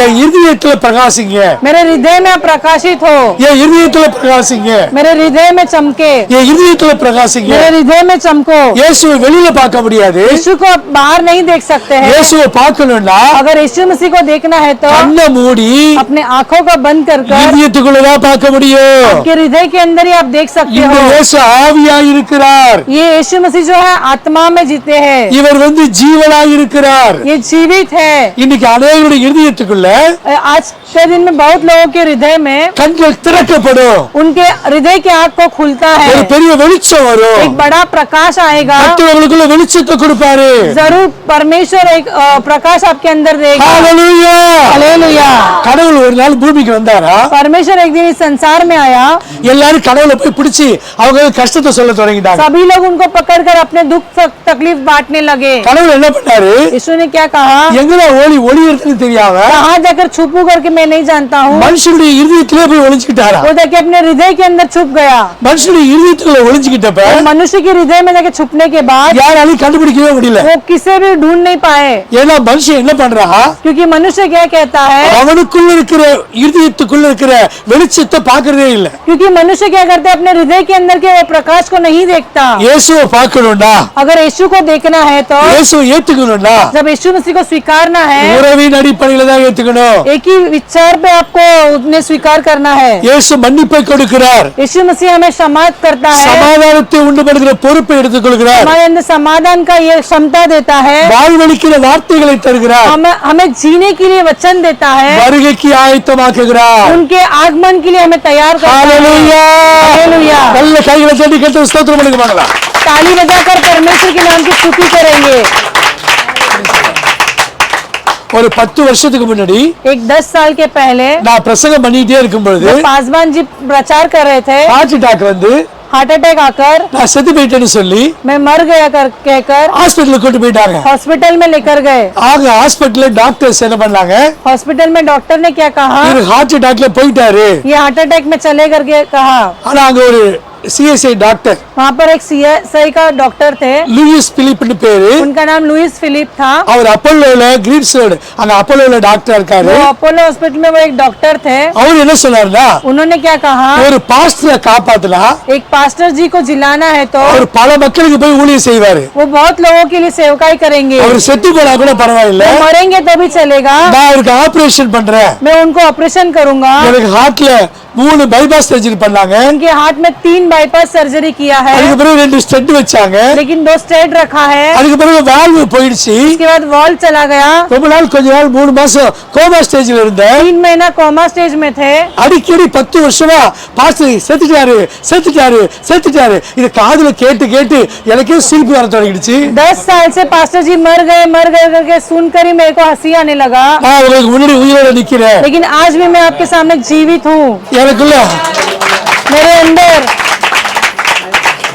[SPEAKER 1] என் இருதயத்துல பிரகாசிங்க.
[SPEAKER 2] मेरे हृदय में प्रकाशित हो।
[SPEAKER 1] என் இருதயத்துல பிரகாசிங்க.
[SPEAKER 2] मेरे हृदय में चमके।
[SPEAKER 1] என் இருதயத்துல பிரகாசிங்க.
[SPEAKER 2] मेरे हृदय में चमको।
[SPEAKER 1] இயேசுவை வெளியில பார்க்க முடியாது.
[SPEAKER 2] यीशु को आप बाहर नहीं देख सकते हैं।
[SPEAKER 1] இயேசுவை பார்க்கணும்னா
[SPEAKER 2] अगर यीशु मसीह को देखना है तो
[SPEAKER 1] கண்ணை மூடி
[SPEAKER 2] अपने आंखों को बंद कर
[SPEAKER 1] இருதயத்துக்குள்ளதான் பார்க்க முடியும்.
[SPEAKER 2] आपके हृदय के अंदर ही आप देख सकते
[SPEAKER 1] இந்த
[SPEAKER 2] हो।
[SPEAKER 1] இயேசு ஆவியா இருக்கிறார்.
[SPEAKER 2] ये यीशु मसीह जो है आत्मा में जीते हैं।
[SPEAKER 1] இவர் வந்து ஜீவனாய் இருக்கிறார்.
[SPEAKER 2] ये जीवित है।
[SPEAKER 1] இன்னைக்கு அநேகருடைய இருதயத்துக்குள்ள
[SPEAKER 2] आज के दिन में बहुत लोगों के हृदय में
[SPEAKER 1] கண்கள் திறக்கப்படும்.
[SPEAKER 2] उनके हृदय की आंख को खुलता है।
[SPEAKER 1] ஒரு பெரிய வெளிச்சம் வரும்.
[SPEAKER 2] एक बड़ा प्रकाश आएगा।
[SPEAKER 1] மற்றவங்களுக்குள்ள வெளிச்சத்தை கொடுப்பாரு.
[SPEAKER 2] जरूर परमेश्वर एक प्रकाश आपके अंदर देगा।
[SPEAKER 1] ஹalleluya.
[SPEAKER 2] हालेलुया।
[SPEAKER 1] கடவுள் ஒரு நாள் பூமிக்கு வந்தாரா?
[SPEAKER 2] परमेश्वर एक दिन इस संसार में आया।
[SPEAKER 1] எல்லாரும் கடவுளை போய் பிடிச்சி அவங்க கஷ்டத்தை சொல்ல தொடங்கிட்டாங்க.
[SPEAKER 2] सभी लोग उनको पकड़कर अपने दुख तकलीफ बांटने लगे।
[SPEAKER 1] கடவுள் என்ன பண்ணாரு?
[SPEAKER 2] यीशु ने क्या कहा?
[SPEAKER 1] எங்கடா ஒளி இருக்குன்னு தெரியாம
[SPEAKER 2] कहाँ जाकर छुपू करके मैं नहीं जानता हूँ।
[SPEAKER 1] மனுஷனுடைய இருதயத்திலே போய் ஒளிஞ்சுக்கிட்டாரா?
[SPEAKER 2] वो जाके अपने हृदय के अंदर छुप गया।
[SPEAKER 1] மனுஷனுடைய இருதயத்துக்குள்ள ஒளிஞ்சுக்கிட்டப்ப
[SPEAKER 2] मनुष्य के हृदय में जाके छुपने के बाद
[SPEAKER 1] யாராலையும் கண்டுபிடிக்கவே முடியல.
[SPEAKER 2] वो किसे भी ढूंढ नहीं पाए।
[SPEAKER 1] ஏன்னா மனுஷன் என்ன பண்றா?
[SPEAKER 2] क्योंकि मनुष्य क्या कहता है?
[SPEAKER 1] அவனுக்குள்ள இருக்கிற இருதயத்துக்குள்ள இருக்கிற வெளிச்சத்தை பார்க்கறதே இல்ல.
[SPEAKER 2] क्योंकि मनुष्य क्या करता है? अपने हृदय के अंदर के वो प्रकाश को नहीं देखता।
[SPEAKER 1] இயேசுவை பார்க்கணும்னா,
[SPEAKER 2] अगर यीशु को देखना है तो
[SPEAKER 1] இயேசுவை ஏத்துக்கணும்னா
[SPEAKER 2] जब यीशु मसीह को स्वीकारना है,
[SPEAKER 1] உறவின் அடிப்படையில தான் ஏத்துக்கணும்.
[SPEAKER 2] एक ही विचार पे आपको उन्हें स्वीकार करना है।
[SPEAKER 1] இயேசு மன்னிப்பை கொடுக்கிறார்.
[SPEAKER 2] यीशु मसीह हमें क्षमा करता है।
[SPEAKER 1] சமாதானத்தை உண்டுபடுகிற பொறுப்பை எடுத்துக்கொள்கிறார்.
[SPEAKER 2] हमारे अंदर समाधान का ये क्षमता देता है।
[SPEAKER 1] வாழ்வளிக்கிற வார்த்தைகளை தருகிறார்.
[SPEAKER 2] हमें जीने के लिए वचन देता है।
[SPEAKER 1] வருகைக்கு ஆயத்தமாக்குகிறார்.
[SPEAKER 2] उनके आगमन के लिए हमें तैयार करता है।
[SPEAKER 1] ஹalleluya.
[SPEAKER 2] हालेलुया।
[SPEAKER 1] நல்ல கைகளை தட்டி கர்த்தருக்கு ஸ்தோத்திரம் பண்ணுங்க பார்க்கலாம்.
[SPEAKER 2] ताली बजाकर परमेश्वर के नाम की स्तुति करेंगे।
[SPEAKER 1] ஒரு 10 வருஷத்துக்கு முன்னாடி
[SPEAKER 2] एक 10 साल के पहले
[SPEAKER 1] நான் பிரசங்கம் பண்ணிட்டே இருக்கும் பொழுது
[SPEAKER 2] जब पासवान जी प्रचार कर रहे थे,
[SPEAKER 1] ஹார்ட் அட்டாக் வந்து
[SPEAKER 2] हार्ट अटैक आकर
[SPEAKER 1] நான் செத்து போயிட்டேன்னு சொல்லி
[SPEAKER 2] मैं मर गया कर कहकर
[SPEAKER 1] ஹாஸ்பிடலுக்கு கூட்டி போயிட்டாங்க.
[SPEAKER 2] हॉस्पिटल में लेकर गए।
[SPEAKER 1] ஆக ஹாஸ்பிடல்ல டாக்டர்ஸ் என்ன பண்ணாங்க,
[SPEAKER 2] हॉस्पिटल में डॉक्टर ने क्या कहा,
[SPEAKER 1] இவர் ஹார்ட் அட்டாக்ல போயிட்டாரு.
[SPEAKER 2] ये हार्ट अटैक में चले करके कहा।
[SPEAKER 1] ஆனா அங்க ஒரு சிஎஸ்ஐ டாக்டர்
[SPEAKER 2] वहाँ पर एक सीएसआई का डॉक्टर थे,
[SPEAKER 1] லூயிஸ் பிலிப்னு பேரு.
[SPEAKER 2] उनका नाम लुइस फिलिप था।
[SPEAKER 1] அவர் அப்போலோல கிரீப்ஸ் ரோடு அங்க அப்போலோல டாக்டர் இருக்காரு.
[SPEAKER 2] वो अपोलो हॉस्पिटल में वो एक डॉक्टर थे।
[SPEAKER 1] அவர் என்ன சொன்னாருன்னா,
[SPEAKER 2] उन्होंने क्या कहा,
[SPEAKER 1] ஒரு பாஸ்டரை காப்பாத்தலாம்,
[SPEAKER 2] एक पास्टर जी को जिलाना है तो
[SPEAKER 1] அவர் பல மக்களுக்கு போய் ஊழியம் செய்வாரு.
[SPEAKER 2] वो बहुत लोगों के लिए सेवकाई करेंगे।
[SPEAKER 1] அவர் செத்து போனா கூட பரவாயில்லை,
[SPEAKER 2] वो मरेंगे तो भी चलेगा,
[SPEAKER 1] நான் அவருக்கு ஆபரேஷன் பண்றேன்.
[SPEAKER 2] मैं उनको ऑपरेशन करूंगा।
[SPEAKER 1] எனக்கு ஹார்ட்ல 3 பைபாஸ் சர்ஜரி பண்ணாங்க.
[SPEAKER 2] उनके हार्ट में 3 बाईपास सर्जरी किया है,
[SPEAKER 1] அதுக்கு பிறகு 2 ஸ்டெண்ட் வச்சாங்க.
[SPEAKER 2] लेकिन 2 स्टेट रखा है।
[SPEAKER 1] அதுக்கு பிறகு வால்வு போயிடுச்சு.
[SPEAKER 2] उसके बाद वॉल चला गया।
[SPEAKER 1] ரொம்ப நாள் கொஞ்ச நாள் 3 மாசம் கோமா ஸ்டேஜ்ல இருந்தேன்.
[SPEAKER 2] 3 महीना कोमा स्टेज में थे।
[SPEAKER 1] அடிக்கடி 10 வருஷமா பாஸ்டர் செத்துட்டாரு செத்துட்டாரு செத்துட்டாரு இது காதுல கேட்டு கேட்டு எனக்கே சிரிப்பு வர தொடங்கிடுச்சு.
[SPEAKER 2] 10 साल से पास्टर जी मर गए करके सुनकर ही मेरे को हंसी आने लगा।
[SPEAKER 1] நான் உங்களுக்கு முன்னாடி உயிரோட நிக்கிறேன்.
[SPEAKER 2] लेकिन आज भी मैं आपके सामने जीवित हूँ।
[SPEAKER 1] எனக்குள்ள
[SPEAKER 2] मेरे अंदर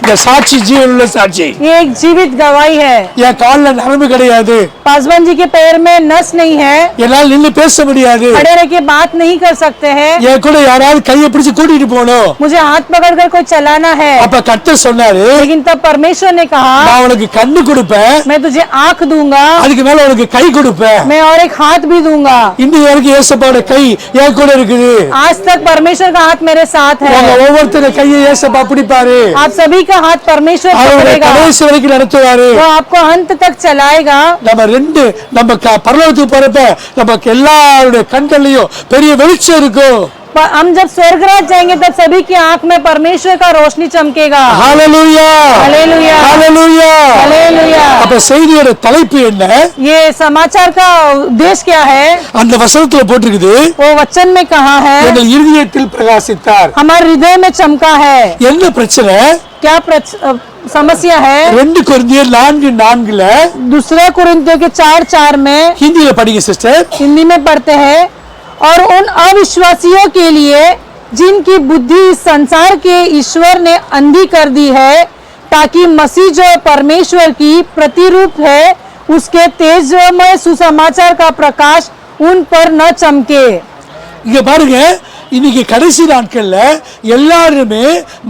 [SPEAKER 1] இந்த சாட்சி ஜீவன் உள்ள சாட்சி.
[SPEAKER 2] ये एक जीवित गवाही है।
[SPEAKER 1] என் கால்ல நரம்பு கிடையாது,
[SPEAKER 2] पासवान जी के पैर में नस नहीं है,
[SPEAKER 1] என்னால் நின்னு பேச முடியாது.
[SPEAKER 2] खड़े रह के बात नहीं कर सकते हैं,
[SPEAKER 1] என் கூட யாராவது கையை பிடிச்சு கூட்டிட்டு போகணும்.
[SPEAKER 2] मुझे हाथ पकड़कर कोई चलाना है।
[SPEAKER 1] அப்ப கர்த்தர் சொன்னாரு,
[SPEAKER 2] लेकिन तब परमेश्वर ने कहा,
[SPEAKER 1] நான் உனக்கு கண்ணு கொடுப்பேன்,
[SPEAKER 2] मैं तुझे आंख दूंगा,
[SPEAKER 1] அதுக்கு மேல உனக்கு கை கொடுப்பேன்.
[SPEAKER 2] मैं और एक हाथ भी दूंगा।
[SPEAKER 1] இந்த வரைக்கும் ஏசப்பாவோட கை என் கூட இருக்குது.
[SPEAKER 2] आज तक परमेश्वर का हाथ मेरे साथ
[SPEAKER 1] உங்க
[SPEAKER 2] है।
[SPEAKER 1] ஒவ்வொருத்தர கையை ஏசப்பா பிடிப்பாரு.
[SPEAKER 2] आप सभी का हाथ परमेश्वर
[SPEAKER 1] அவருடைய
[SPEAKER 2] पकड़ेगा,
[SPEAKER 1] கடைசி வரைக்கும் நடத்துவாரு.
[SPEAKER 2] वो आपको अंत तक चलाएगा।
[SPEAKER 1] நம்ம பரலோகத்துக்கு போறப்ப நமக்கு எல்லாருடைய கண்கள்லயும் பெரிய வெளிச்சம் இருக்கும்.
[SPEAKER 2] हम जब स्वर्गराज जाएंगे तब सभी की आंख में परमेश्वर का रोशनी चमकेगा।
[SPEAKER 1] ஹalleluya
[SPEAKER 2] हालेलुया,
[SPEAKER 1] ஹalleluya
[SPEAKER 2] हालेलुया।
[SPEAKER 1] அப்ப செய்தியோட தலைப்பு என்ன,
[SPEAKER 2] ये समाचार का उद्देश्य क्या है,
[SPEAKER 1] அந்த வசனத்துல போட்டிருக்குது,
[SPEAKER 2] वो वचन में कहा है,
[SPEAKER 1] எங்கள் இருதயத்தில் பிரகாசித்தார்.
[SPEAKER 2] हमारे हृदय में चमका है।
[SPEAKER 1] என்ன பிரச்சனை,
[SPEAKER 2] क्या समस्या है,
[SPEAKER 1] 2 கொரிந்தியர் 4:4
[SPEAKER 2] दूसरे कुरिन्थियों के 4:4 में
[SPEAKER 1] ஹிந்தியில படிங்க சிஸ்டர்.
[SPEAKER 2] हिंदी में पढ़ते हैं, और उन अविश्वासियों के लिए जिनकी बुद्धि इस संसार के ईश्वर ने अंधी कर दी है, ताकि मसीह जो परमेश्वर की प्रतिरूप है उसके तेजमय सुसमाचार का प्रकाश उन पर न चमके।
[SPEAKER 1] இங்க பாருங்க, இன்னைக்கு கடைசி நாட்கள்ல எல்லாருமே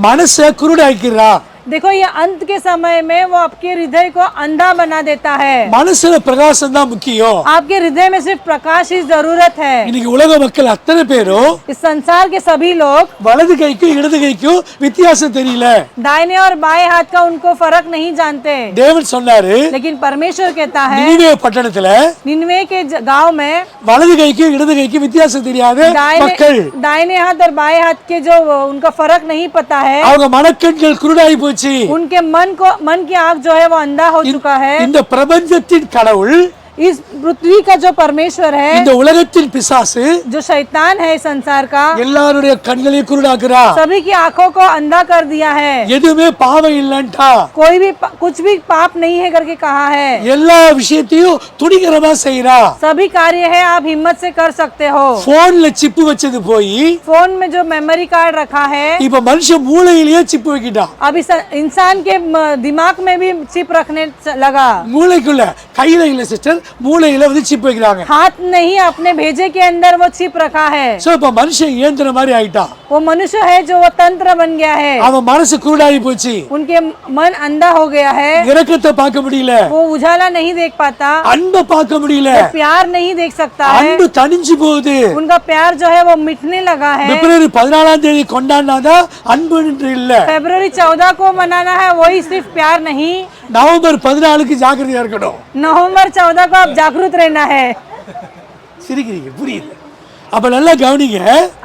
[SPEAKER 1] மனசை குருடாக்கிறா.
[SPEAKER 2] देखो, ये अंत के समय में वो आपके हृदय को अंधा बना देता है।
[SPEAKER 1] மனசுல பிரகாசம் தான் முக்கியம்.
[SPEAKER 2] आपके हृदय में सिर्फ प्रकाश ही जरूरत है।
[SPEAKER 1] இன்னைக்கு உலக மக்கள் அத்தனை பேரும்
[SPEAKER 2] इस संसार के सभी लोग
[SPEAKER 1] வலது கைக்கும் இடது கைக்கும் வித்தியாசம் தெரியல.
[SPEAKER 2] दाहिने और बाएं हाथ का उनको फर्क नहीं जानते।
[SPEAKER 1] தேவன் சொன்னாரு,
[SPEAKER 2] लेकिन परमेश्वर कहता है,
[SPEAKER 1] நினிவே பட்டணத்துல
[SPEAKER 2] निनवे के गांव में
[SPEAKER 1] வலது கைக்கும் இடது கைக்கும் வித்தியாசம் தெரியாத மக்கள்,
[SPEAKER 2] दाहिने हाथ और बाएं हाथ के जो उनका फर्क नहीं पता है,
[SPEAKER 1] அவங்க மனக்கண்கள் குருடாகி போச்சு.
[SPEAKER 2] उनके मन की आंख जो है वो अंधा हो चुका है।
[SPEAKER 1] இந்த பிரபஞ்சத்தின் கடவுள்,
[SPEAKER 2] इस पृथ्वी का जो परमेश्वर है,
[SPEAKER 1] இந்த உலகத்தின் பிசாசு
[SPEAKER 2] जो शैतान है इस संसार का,
[SPEAKER 1] எல்லாருடைய கண்களையும் குருடாக்குறா.
[SPEAKER 2] सभी की आंखों को अंधा कर दिया है।
[SPEAKER 1] எதுவுமே பாவம் இல்லைன்ட்டா,
[SPEAKER 2] कोई भी कुछ भी पाप नहीं है करके कहा है।
[SPEAKER 1] எல்லா விஷயத்தையும் துணிகரமா செய்யறா.
[SPEAKER 2] सभी कार्य है आप हिम्मत से कर सकते हो।
[SPEAKER 1] போன்ல சிப்பு வச்சது போய்
[SPEAKER 2] फोन में जो मेमोरी कार्ड रखा है,
[SPEAKER 1] இப்ப மனுஷன் மூளையிலேயே சிப்பு வைக்கிட்டான்.
[SPEAKER 2] अब इस इंसान के दिमाग में भी चिप रखने लगा।
[SPEAKER 1] மூளைக்குள்ள கையில இல்ல சிஸ்டர், மூளையில வந்து சிப் வைக்கிறாங்க.
[SPEAKER 2] हाथ नहीं, अपने भेजे के अंदर वो चिप रखा है।
[SPEAKER 1] சோ இப்ப மனுஷன் இயந்திர மாதிரி ஆயிட்டான்.
[SPEAKER 2] वो मनुष्य है जो वो तंत्र बन गया है।
[SPEAKER 1] அவன் மனசு குருடாகி போச்சு.
[SPEAKER 2] उनके मन अंधा हो गया है।
[SPEAKER 1] இரக்கத்தை பார்க்க முடியல,
[SPEAKER 2] वो उजाला नहीं देख पाता,
[SPEAKER 1] அன்பை பார்க்க முடியல,
[SPEAKER 2] वो प्यार नहीं देख सकता है।
[SPEAKER 1] அன்பு தணிஞ்சு போகுது.
[SPEAKER 2] उनका प्यार जो है वो मिटने लगा है।
[SPEAKER 1] பிப்ரவரி 14ஆம் தேதி கொண்டாடினாதான் அன்பு இல்ல.
[SPEAKER 2] फरवरी 14 को मनाना है, वही सिर्फ प्यार नहीं।
[SPEAKER 1] நவம்பர் 14க்கு ஜாக்கிரதையா இருக்கணும்.
[SPEAKER 2] नवंबर 14 को आप जागरूक रहना है।
[SPEAKER 1] சிரிக்கிறீங்க, புரியுது. அப்ப நல்லா கவனிங்க,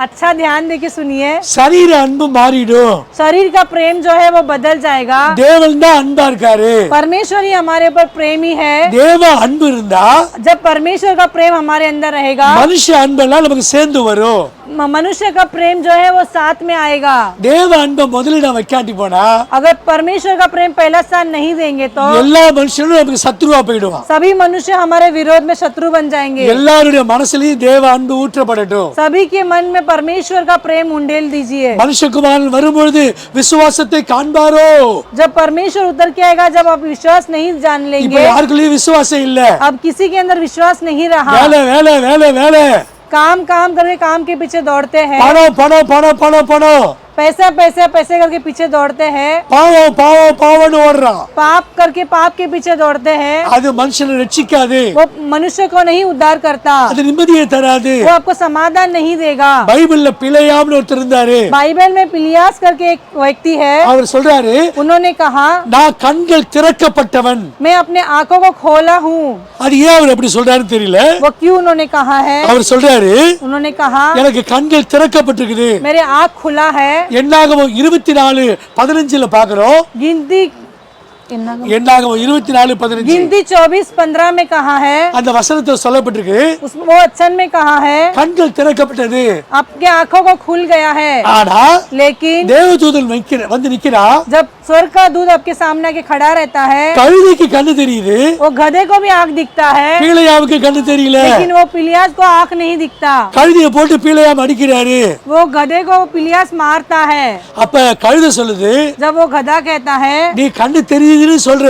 [SPEAKER 2] अच्छा ध्यान देके सुनिए,
[SPEAKER 1] சரீர அன்பு மாறிடும்,
[SPEAKER 2] शरीर का प्रेम जो है वो बदल जाएगा।
[SPEAKER 1] தேவன் தான் அன்பா இருக்காரு।
[SPEAKER 2] परमेश्वर ही हमारे ऊपर प्रेमी है।
[SPEAKER 1] தேவ அன்பு இருந்தா
[SPEAKER 2] जब परमेश्वर का प्रेम हमारे अंदर रहेगा,
[SPEAKER 1] மனுஷ அன்பெல்லாம் நமக்கு சேர்ந்து வரும்।
[SPEAKER 2] मनुष्य का प्रेम जो है वो साथ में आएगा।
[SPEAKER 1] தேவ அன்பை முதலிடம் வைக்காட்டி போனா
[SPEAKER 2] अगर परमेश्वर का प्रेम पहला स्थान नहीं देंगे तो
[SPEAKER 1] எல்லா மனுஷனும் நமக்கு சத்துருவா போயிடுவான்।
[SPEAKER 2] सभी मनुष्य हमारे विरोध में शत्रु बन जाएंगे।
[SPEAKER 1] எல்லாருடைய மனசுலயும் தேவ அன்பு ஊற்றப்படட்டும்।
[SPEAKER 2] सभी के मन में परमेश्वर का प्रेम उंडेल दीजिए।
[SPEAKER 1] மனுஷகுமாரன் வரும்பொழுது விசுவாசத்தை காண்பாரோ?
[SPEAKER 2] जब परमेश्वर उतर के आएगा, जब आप विश्वास नहीं जान
[SPEAKER 1] இப்ப
[SPEAKER 2] लेंगे,
[SPEAKER 1] யாருக்குள்ளயும் விசுவாசம் இல்ல।
[SPEAKER 2] अब किसी के अंदर विश्वास नहीं रहा।
[SPEAKER 1] வேலை வேலை வேலை வேலை,
[SPEAKER 2] काम काम करके काम के पीछे दौड़ते हैं,
[SPEAKER 1] பணம் பணம் பணம் பணம் பணம்,
[SPEAKER 2] पैसा पैसा पैसे करके पीछे दौड़ते हैं,
[SPEAKER 1] பாவம் பாவம் பாவம்னு ஓடுறான்।
[SPEAKER 2] पाप करके पाप के पीछे दौड़ते हैं।
[SPEAKER 1] அது மனுஷனை ரட்சிக்காது,
[SPEAKER 2] वो मनुष्य को नहीं उद्धार करता,
[SPEAKER 1] அது நிம்மதியை தராது।
[SPEAKER 2] वो आपको समाधान नहीं देगा।
[SPEAKER 1] பைபிள்ல பிழையாம்னு ஒருத்தர் இருந்தாரு।
[SPEAKER 2] बाइबल में पिलियास करके एक व्यक्ति है,
[SPEAKER 1] அவர் சொல்றாரு,
[SPEAKER 2] उन्होंने कहा
[SPEAKER 1] நான் கண்கள் திறக்கப்பட்டவன்।
[SPEAKER 2] मैं अपने आंखों को खोला हूँ।
[SPEAKER 1] அது ஏன் அவர் அப்படி சொல்றாருன்னு தெரியல।
[SPEAKER 2] वो क्यों उन्होंने कहा है?
[SPEAKER 1] அவர் சொல்றாரு,
[SPEAKER 2] उन्होंने कहा
[SPEAKER 1] எனக்கு கண்கள் திறக்கப்பட்டிருக்குது।
[SPEAKER 2] मेरे आँख खुला है।
[SPEAKER 1] என்னாகமம் 24:15 பாக்குறோம்।
[SPEAKER 2] गिनती
[SPEAKER 1] என்னாகமம் 24:15
[SPEAKER 2] गिनती 24:15 में कहा है,
[SPEAKER 1] அந்த वचनத்துல சொல்லப்பட்டிருக்கு,
[SPEAKER 2] उसमें वो वचन में कहा है
[SPEAKER 1] கண்கள் திறக்கப்பட்டது।
[SPEAKER 2] आपके आंखों को खुल गया है।
[SPEAKER 1] ஆனா
[SPEAKER 2] लेकिन
[SPEAKER 1] தேவதூதன் வந்து நிக்கிறா,
[SPEAKER 2] जब स्वर्ग का दूध आपके सामने आके खड़ा रहता है,
[SPEAKER 1] கழுதைக்கு கண்ணு தெரியுது,
[SPEAKER 2] वो गधे को भी आंख दिखता है,
[SPEAKER 1] பீலையாவுக்கு கண்ணு தெரியல।
[SPEAKER 2] लेकिन वो पिलियास को आंख नहीं दिखता।
[SPEAKER 1] கழுதையை போட்டு பீலையாம் அடிக்கிறாரு।
[SPEAKER 2] वो गधे को पिलियास मारता है।
[SPEAKER 1] அப்ப கழுதை சொல்லுது,
[SPEAKER 2] जब वो गधा कहता है
[SPEAKER 1] நீ கண்ணு தெரியுதுன்னு சொல்ற,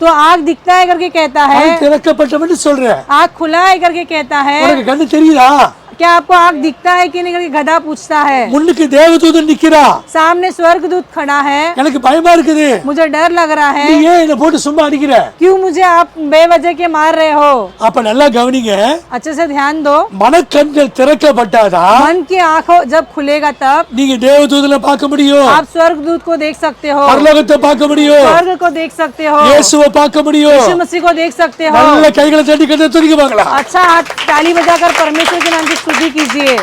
[SPEAKER 2] तो आंख दिखता है करके कहता है,
[SPEAKER 1] கண் திறக்கப்பட்டவன்னு சொல்ற,
[SPEAKER 2] आंख खुला है करके कहता है,
[SPEAKER 1] உனக்கு கண்ணு தெரியுதா?
[SPEAKER 2] क्या आपको आंख दिखता है कि नहीं करके गधा पूछता है।
[SPEAKER 1] முன்னுக்கு தேவதூதன் நிக்கிறா,
[SPEAKER 2] सामने स्वर्गदूत खड़ा है,
[SPEAKER 1] எனக்கு பயமா இருக்குது,
[SPEAKER 2] मुझे डर लग रहा
[SPEAKER 1] நீ
[SPEAKER 2] है,
[SPEAKER 1] ஏன் என்ன போட்டு சும்மா அடிக்கிற?
[SPEAKER 2] क्यों मुझे आप बेवजह के मार रहे हो।
[SPEAKER 1] அப்ப நல்லா கவனிங்க,
[SPEAKER 2] अच्छे से ध्यान दो,
[SPEAKER 1] மனக்கண்கள் திறக்கப்பட்டாதான்
[SPEAKER 2] मन की आंखों जब खुलेगा तब
[SPEAKER 1] நீங்க தேவதூதனை பார்க்க முடியும்,
[SPEAKER 2] आप स्वर्गदूत को देख सकते हो,
[SPEAKER 1] பரலோகத்தை பார்க்க முடியும்,
[SPEAKER 2] स्वर्ग को देख सकते हो,
[SPEAKER 1] இயேசுவை பார்க்க முடியும்।
[SPEAKER 2] यीशु मसीह को देख सकते हो।
[SPEAKER 1] நல்ல கைகளை தட்டி கட்ட துதிக்க பார்க்கலாம்।
[SPEAKER 2] अच्छा हाथ ताली बजाकर परमेश्वर के नाम की स्तुति कीजिए।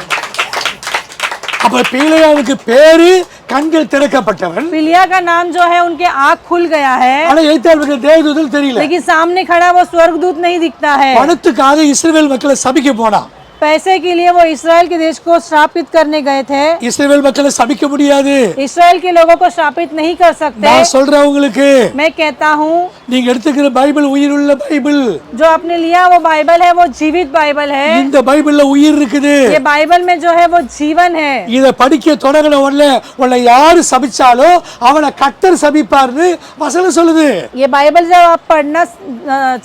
[SPEAKER 1] அப்ப பீலையாவுக்கு பேரு கண்கள் திறக்கப்பட்டவன்,
[SPEAKER 2] पिलिया का नाम जो है उनके आंख खुल गया है,
[SPEAKER 1] ஆனா எய்த்தாளுக்கு தேவதூதன் தெரியல।
[SPEAKER 2] लेकिन सामने खड़ा वो स्वर्गदूत नहीं दिखता है।
[SPEAKER 1] பணத்துக்காக இஸ்ரவேல் மக்களை சபிக்க போனான்।
[SPEAKER 2] पैसे के लिए वो इस्राएल के देश को श्रापित करने गए थे।
[SPEAKER 1] இஸ்ரவேல் மக்களை சபிக்க முடியாது।
[SPEAKER 2] इस्राएल के लोगों को श्रापित नहीं कर सकते।
[SPEAKER 1] நான் சொல்றேன் உங்களுக்கு,
[SPEAKER 2] मैं कहता हूँ
[SPEAKER 1] நீங்க எடுத்துக்கிற பைபிள் உயிருள்ள பைபிள்,
[SPEAKER 2] जो आपने लिया वो बाइबल है, वो जीवित बाइबल है।
[SPEAKER 1] இந்த பைபிள்ல உயிர் இருக்குது।
[SPEAKER 2] ये बाइबल में जो है वो जीवन है।
[SPEAKER 1] இத படிக்க தொடங்கின உடனே உன்னை யாரு சபிச்சாலும் அவனை கர்த்தர் சபிப்பார்னு வசனம் சொல்லுது।
[SPEAKER 2] ये बाइबल जब आप पढ़ना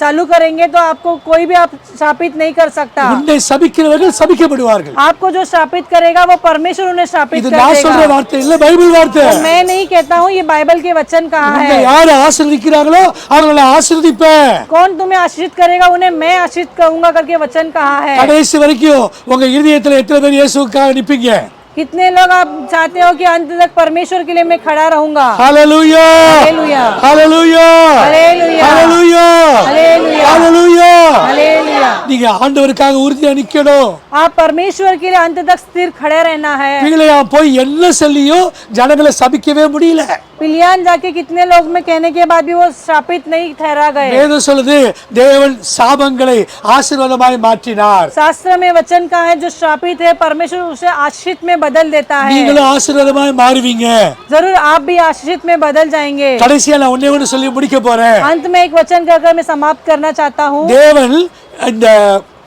[SPEAKER 2] चालू करेंगे तो आपको कोई भी आप श्रापित नहीं कर सकता।
[SPEAKER 1] உன்னை சபிக்கிறவர்கள் சபிக்கப்படுவார்கள்।
[SPEAKER 2] आपको जो श्रापित करेगा वो परमेश्वर उन्हें श्रापित
[SPEAKER 1] இது
[SPEAKER 2] कर
[SPEAKER 1] நான் சொல்ற
[SPEAKER 2] देगा।
[SPEAKER 1] வார்த்தை இல்ல, பைபிள் வார்த்தை।
[SPEAKER 2] तो मैं नहीं कहता हूँ, ये बाइबल के वचन कहाँ
[SPEAKER 1] உன்னை
[SPEAKER 2] है।
[SPEAKER 1] யாரு ஆசீர்வதிக்கிறாங்களோ அவர்களை ஆசீர்வதிப்பேன்।
[SPEAKER 2] कौन तुम्हें आशीषित करेगा, उन्हें मैं आशीषित करूंगा करके वचन कहा है।
[SPEAKER 1] கடைசி வரைக்கும் உங்க இருதயத்துல எத்தனை பேர் இயேசுவுக்காக நிப்பீங்க?
[SPEAKER 2] कितने लोग आप चाहते हो कि अंत तक परमेश्वर के लिए मैं खड़ा रहूंगा।
[SPEAKER 1] ஹalleluya
[SPEAKER 2] हालेलुया
[SPEAKER 1] ஹalleluya
[SPEAKER 2] हालेलुया
[SPEAKER 1] ஹalleluya
[SPEAKER 2] हालेलुया
[SPEAKER 1] ஹalleluya।
[SPEAKER 2] हालेलुया।
[SPEAKER 1] நீங்க ஆண்டவருக்காக உறுதியா நிக்கணும்।
[SPEAKER 2] आप परमेश्वर के लिए अंत तक स्थिर खड़े रहना है।
[SPEAKER 1] பிள்ளையா போய் என்ன சொல்லியும் ஜனங்களை சபிக்கவே முடியல।
[SPEAKER 2] पिलियान जाके कितने लोग में कहने के बाद भी वो श्रापित नहीं ठहरा गए।
[SPEAKER 1] வேதம் சொல்லுது, தேவன் சாபங்களை ஆசீர்வாதமாய் மாற்றினார்।
[SPEAKER 2] शास्त्र में वचन कहा है, जो श्रापित है परमेश्वर उसे आशीषित में बदल देता है।
[SPEAKER 1] நீங்களும் ஆசீர்வாதமாய் மாறுவீங்க।
[SPEAKER 2] जरूर आप भी आशीषित में बदल जाएंगे।
[SPEAKER 1] கடைசியா நான் ஒண்ணே ஒண்ணு சொல்லி முடிக்க போறேன்।
[SPEAKER 2] अंत में एक वचन कहकर मैं समाप्त करना चाहता हूँ।
[SPEAKER 1] தேவன் இந்த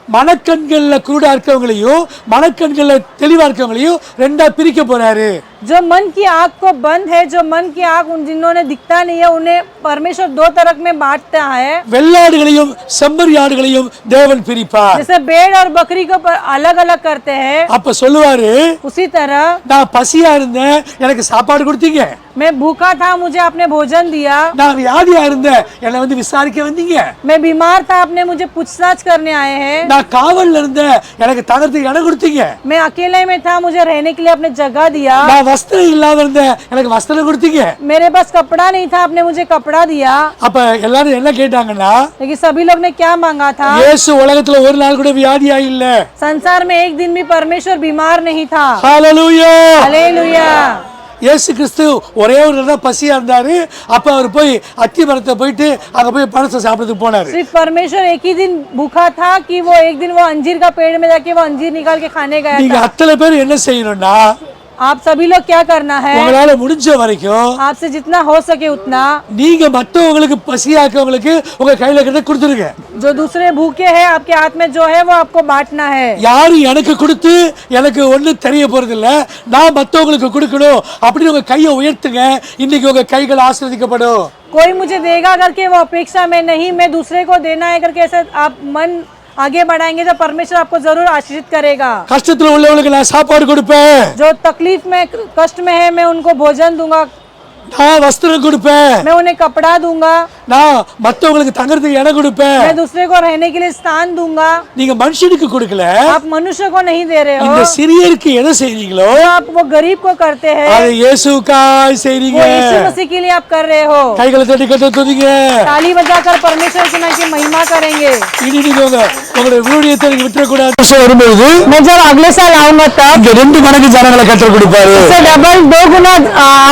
[SPEAKER 1] மனக்கண்கள்ல குருடா இருக்கவங்களையும் மனக்கண்கள்ல தெளிவா இருக்கவங்களையும் ரெண்டா பிரிக்க போறாரு।
[SPEAKER 2] जो मन की आँख को बंद है, जो मन की आँख उन जिन्होंने दिखता नहीं है, उन्हें परमेश्वर दो तरफ में बांटता है।
[SPEAKER 1] வெள்ளாடுகளையும் செம்மறியாடுகளையும் தேவன் பிரிப்பார்।
[SPEAKER 2] जैसे भेड़ और बकरी को अलग अलग करते हैं,
[SPEAKER 1] அப்ப சொல்லுவாரு,
[SPEAKER 2] उसी तरह
[SPEAKER 1] நான் பசியா இருந்தேன், எனக்கு சாப்பாடு கொடுத்தீங்க।
[SPEAKER 2] मैं भूखा था, मुझे आपने भोजन दिया।
[SPEAKER 1] நான் வியாதியா இருந்தேன், என்னை வந்து விசாரிக்க வந்தீங்க।
[SPEAKER 2] मैं बीमार था, आपने मुझे पूछताछ करने आए हैं।
[SPEAKER 1] நான் காவல்ல இருந்தேன், எனக்கு தங்கறதுக்கு இடம் கொடுத்தீங்க।
[SPEAKER 2] मैं अकेले में था, मुझे रहने के लिए आपने जगह दिया।
[SPEAKER 1] நான் வஸ்திரம் இல்லாம இருந்தேன், எனக்கு வஸ்திரம் கொடுத்தீங்க.
[SPEAKER 2] मेरे पास कपड़ा नहीं था, आपने मुझे कपड़ा दिया।
[SPEAKER 1] அப்ப எல்லாரும் என்ன கேட்டாங்கன்னா,
[SPEAKER 2] लेकिन सभी लोग ने क्या मांगा था?
[SPEAKER 1] இயேசு உலகத்துல ஒரு நாள் கூட வியாதியா இல்ல.
[SPEAKER 2] संसार में एक दिन भी परमेश्वर बीमार नहीं था।
[SPEAKER 1] ஹalleluya.
[SPEAKER 2] हालेलुया।
[SPEAKER 1] இயேசு கிறிஸ்து ஒரே ஒரு நாள் பசியா இருந்தாரு. அப்ப அவர் போய் அத்தி மரத்தை போயிட்டு அங்க போய் பழத்தை சாப்பிடுறதுக்கு போனாரு.
[SPEAKER 2] सिर्फ परमेश्वर एक ही दिन भूखा था कि वो एक दिन वो अंजीर का पेड़ में जाके वो अंजीर निकाल के खाने गया
[SPEAKER 1] நீங்க
[SPEAKER 2] था।
[SPEAKER 1] அத்தனை பேர் என்ன செய்யணும்னா,
[SPEAKER 2] आप सभी लोग क्या करना है?
[SPEAKER 1] உங்களால முடிஞ்ச வரைக்கும்
[SPEAKER 2] आपसे जितना हो सके उतना
[SPEAKER 1] நீங்க மற்றவங்களுக்கு பசியாக்கவங்களுக்கு உங்க கையில கிட்ட கொடுத்துருங்க.
[SPEAKER 2] जो दूसरे भूखे हैं आपके हाथ में जो है वो आपको बांटना है।
[SPEAKER 1] யாரும் எனக்கு கொடுத்து எனக்கு ஒண்ணு தெரிய போறது இல்ல, நான் மற்றவங்களுக்கு கொடுக்கணும் அப்படின்னு உங்க கையை உயர்த்துங்க. இன்னைக்கு உங்க கைகள் ஆசீர்வதிக்கப்படும்.
[SPEAKER 2] कोई मुझे देगा करके वो अपेक्षा में नहीं, मैं दूसरे को देना है करके ऐसा आप मन आगे बढ़ाएंगे तो परमेश्वर आपको जरूर आशीषित करेगा।
[SPEAKER 1] கஷ்டத்துல உள்ளவங்களுக்கு நான் சாப்பாடு கொடுப்பேன்,
[SPEAKER 2] जो तकलीफ में कष्ट में है मैं उनको भोजन दूंगा,
[SPEAKER 1] நான் வஸ்திரம் கொடுப்பேன்,
[SPEAKER 2] मैं उन्हें कपड़ा दूंगा,
[SPEAKER 1] நான் மற்றவங்களுக்கு தங்கறதுக்கு இடம் கொடுப்பேன்.
[SPEAKER 2] मैं दूसरे को रहने के लिए स्थान दूंगा।
[SPEAKER 1] நீங்க மனுஷனுக்கு கொடுக்கல,
[SPEAKER 2] आप मनुष्य को नहीं दे रहे हो,
[SPEAKER 1] இந்த சிறியருக்கு எதை செய்றீங்களோ
[SPEAKER 2] जो आप वो गरीब को करते हैं
[SPEAKER 1] அதை இயேசுவுக்காய் செய்றீங்க.
[SPEAKER 2] वो यीशु मसीह के लिए आप कर रहे हो।
[SPEAKER 1] கைகளை தட்டி கட்ட துதிங்க.
[SPEAKER 2] ताली बजाकर परमेश्वर की नाम की महिमा करेंगे।
[SPEAKER 1] இனி நீங்க உங்களுடைய ஊழியத்தை நீங்க விட்டுற கூடாது. வரும்போது
[SPEAKER 2] मैं जब अगले साल आऊंगा तब
[SPEAKER 1] இங்க 2 மடங்கு ஜனங்களை கத்தர் கொடுப்பாரு.
[SPEAKER 2] इससे डबल 2 गुना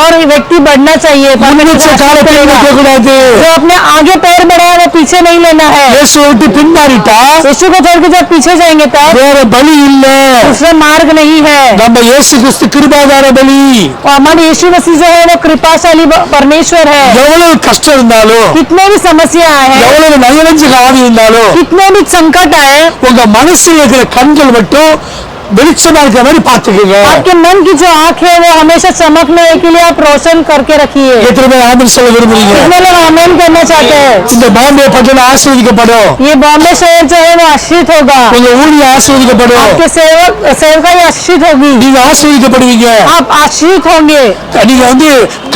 [SPEAKER 2] और व्यक्ति बढ़ना चाहिए।
[SPEAKER 1] முன்னிச்ச காலத்தை நிக்க கூடாது.
[SPEAKER 2] जो अपने आगे पैर बढ़ाया वो पीछे नहीं लेना है।
[SPEAKER 1] இயேசு விட்டு பின்மாறிட்டா
[SPEAKER 2] यीशु को छोड़ के जब पीछे जाएंगे तब
[SPEAKER 1] வேற பலி இல்ல.
[SPEAKER 2] दूसरा मार्ग नहीं है।
[SPEAKER 1] நம்ம இயேசு கிறிஸ்து கிருபாதார பலி.
[SPEAKER 2] और हमारे यीशु मसीह जो है वो कृपाशाली परमेश्वर है।
[SPEAKER 1] எவ்வளவு கஷ்டம் இருந்தாலும்,
[SPEAKER 2] कितने भी समस्या आए,
[SPEAKER 1] எவ்வளவு நயவஞ்ச ஆவி இருந்தாலும்,
[SPEAKER 2] कितने भी संकट आए,
[SPEAKER 1] உங்க மனசுல இருக்கிற கண்கள் மட்டும் வெளிச்சமா இருக்கிற மாதிரி பாத்துக்கங்க.
[SPEAKER 2] आपके मन की जो आँख है वो हमेशा चमकने के लिए आप रोशन करके रखिए।
[SPEAKER 1] எத்தனை பேர் ஆமென் சொல்ல விரும்புறீங்க?
[SPEAKER 2] कितने लोग आमीन करना चाहते हैं?
[SPEAKER 1] இந்த பாம்பே பட்டணம் ஆசீர்வதிக்கப்படும்.
[SPEAKER 2] ये बॉम्बे शहर जो है वो आशीषित होगा।
[SPEAKER 1] உங்க ஊழியம் ஆசீர்வதிக்கப்படும்.
[SPEAKER 2] आपके सेवकाई आशीषित होगी।
[SPEAKER 1] நீங்க ஆசீர்வதிக்கப்படுவீங்க.
[SPEAKER 2] आप आशीषित होंगे।
[SPEAKER 1] நீங்க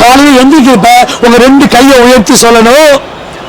[SPEAKER 1] காலையில எந்திரிக்கிறப்ப உங்க 2 கையை உயர்த்தி சொல்லணும்,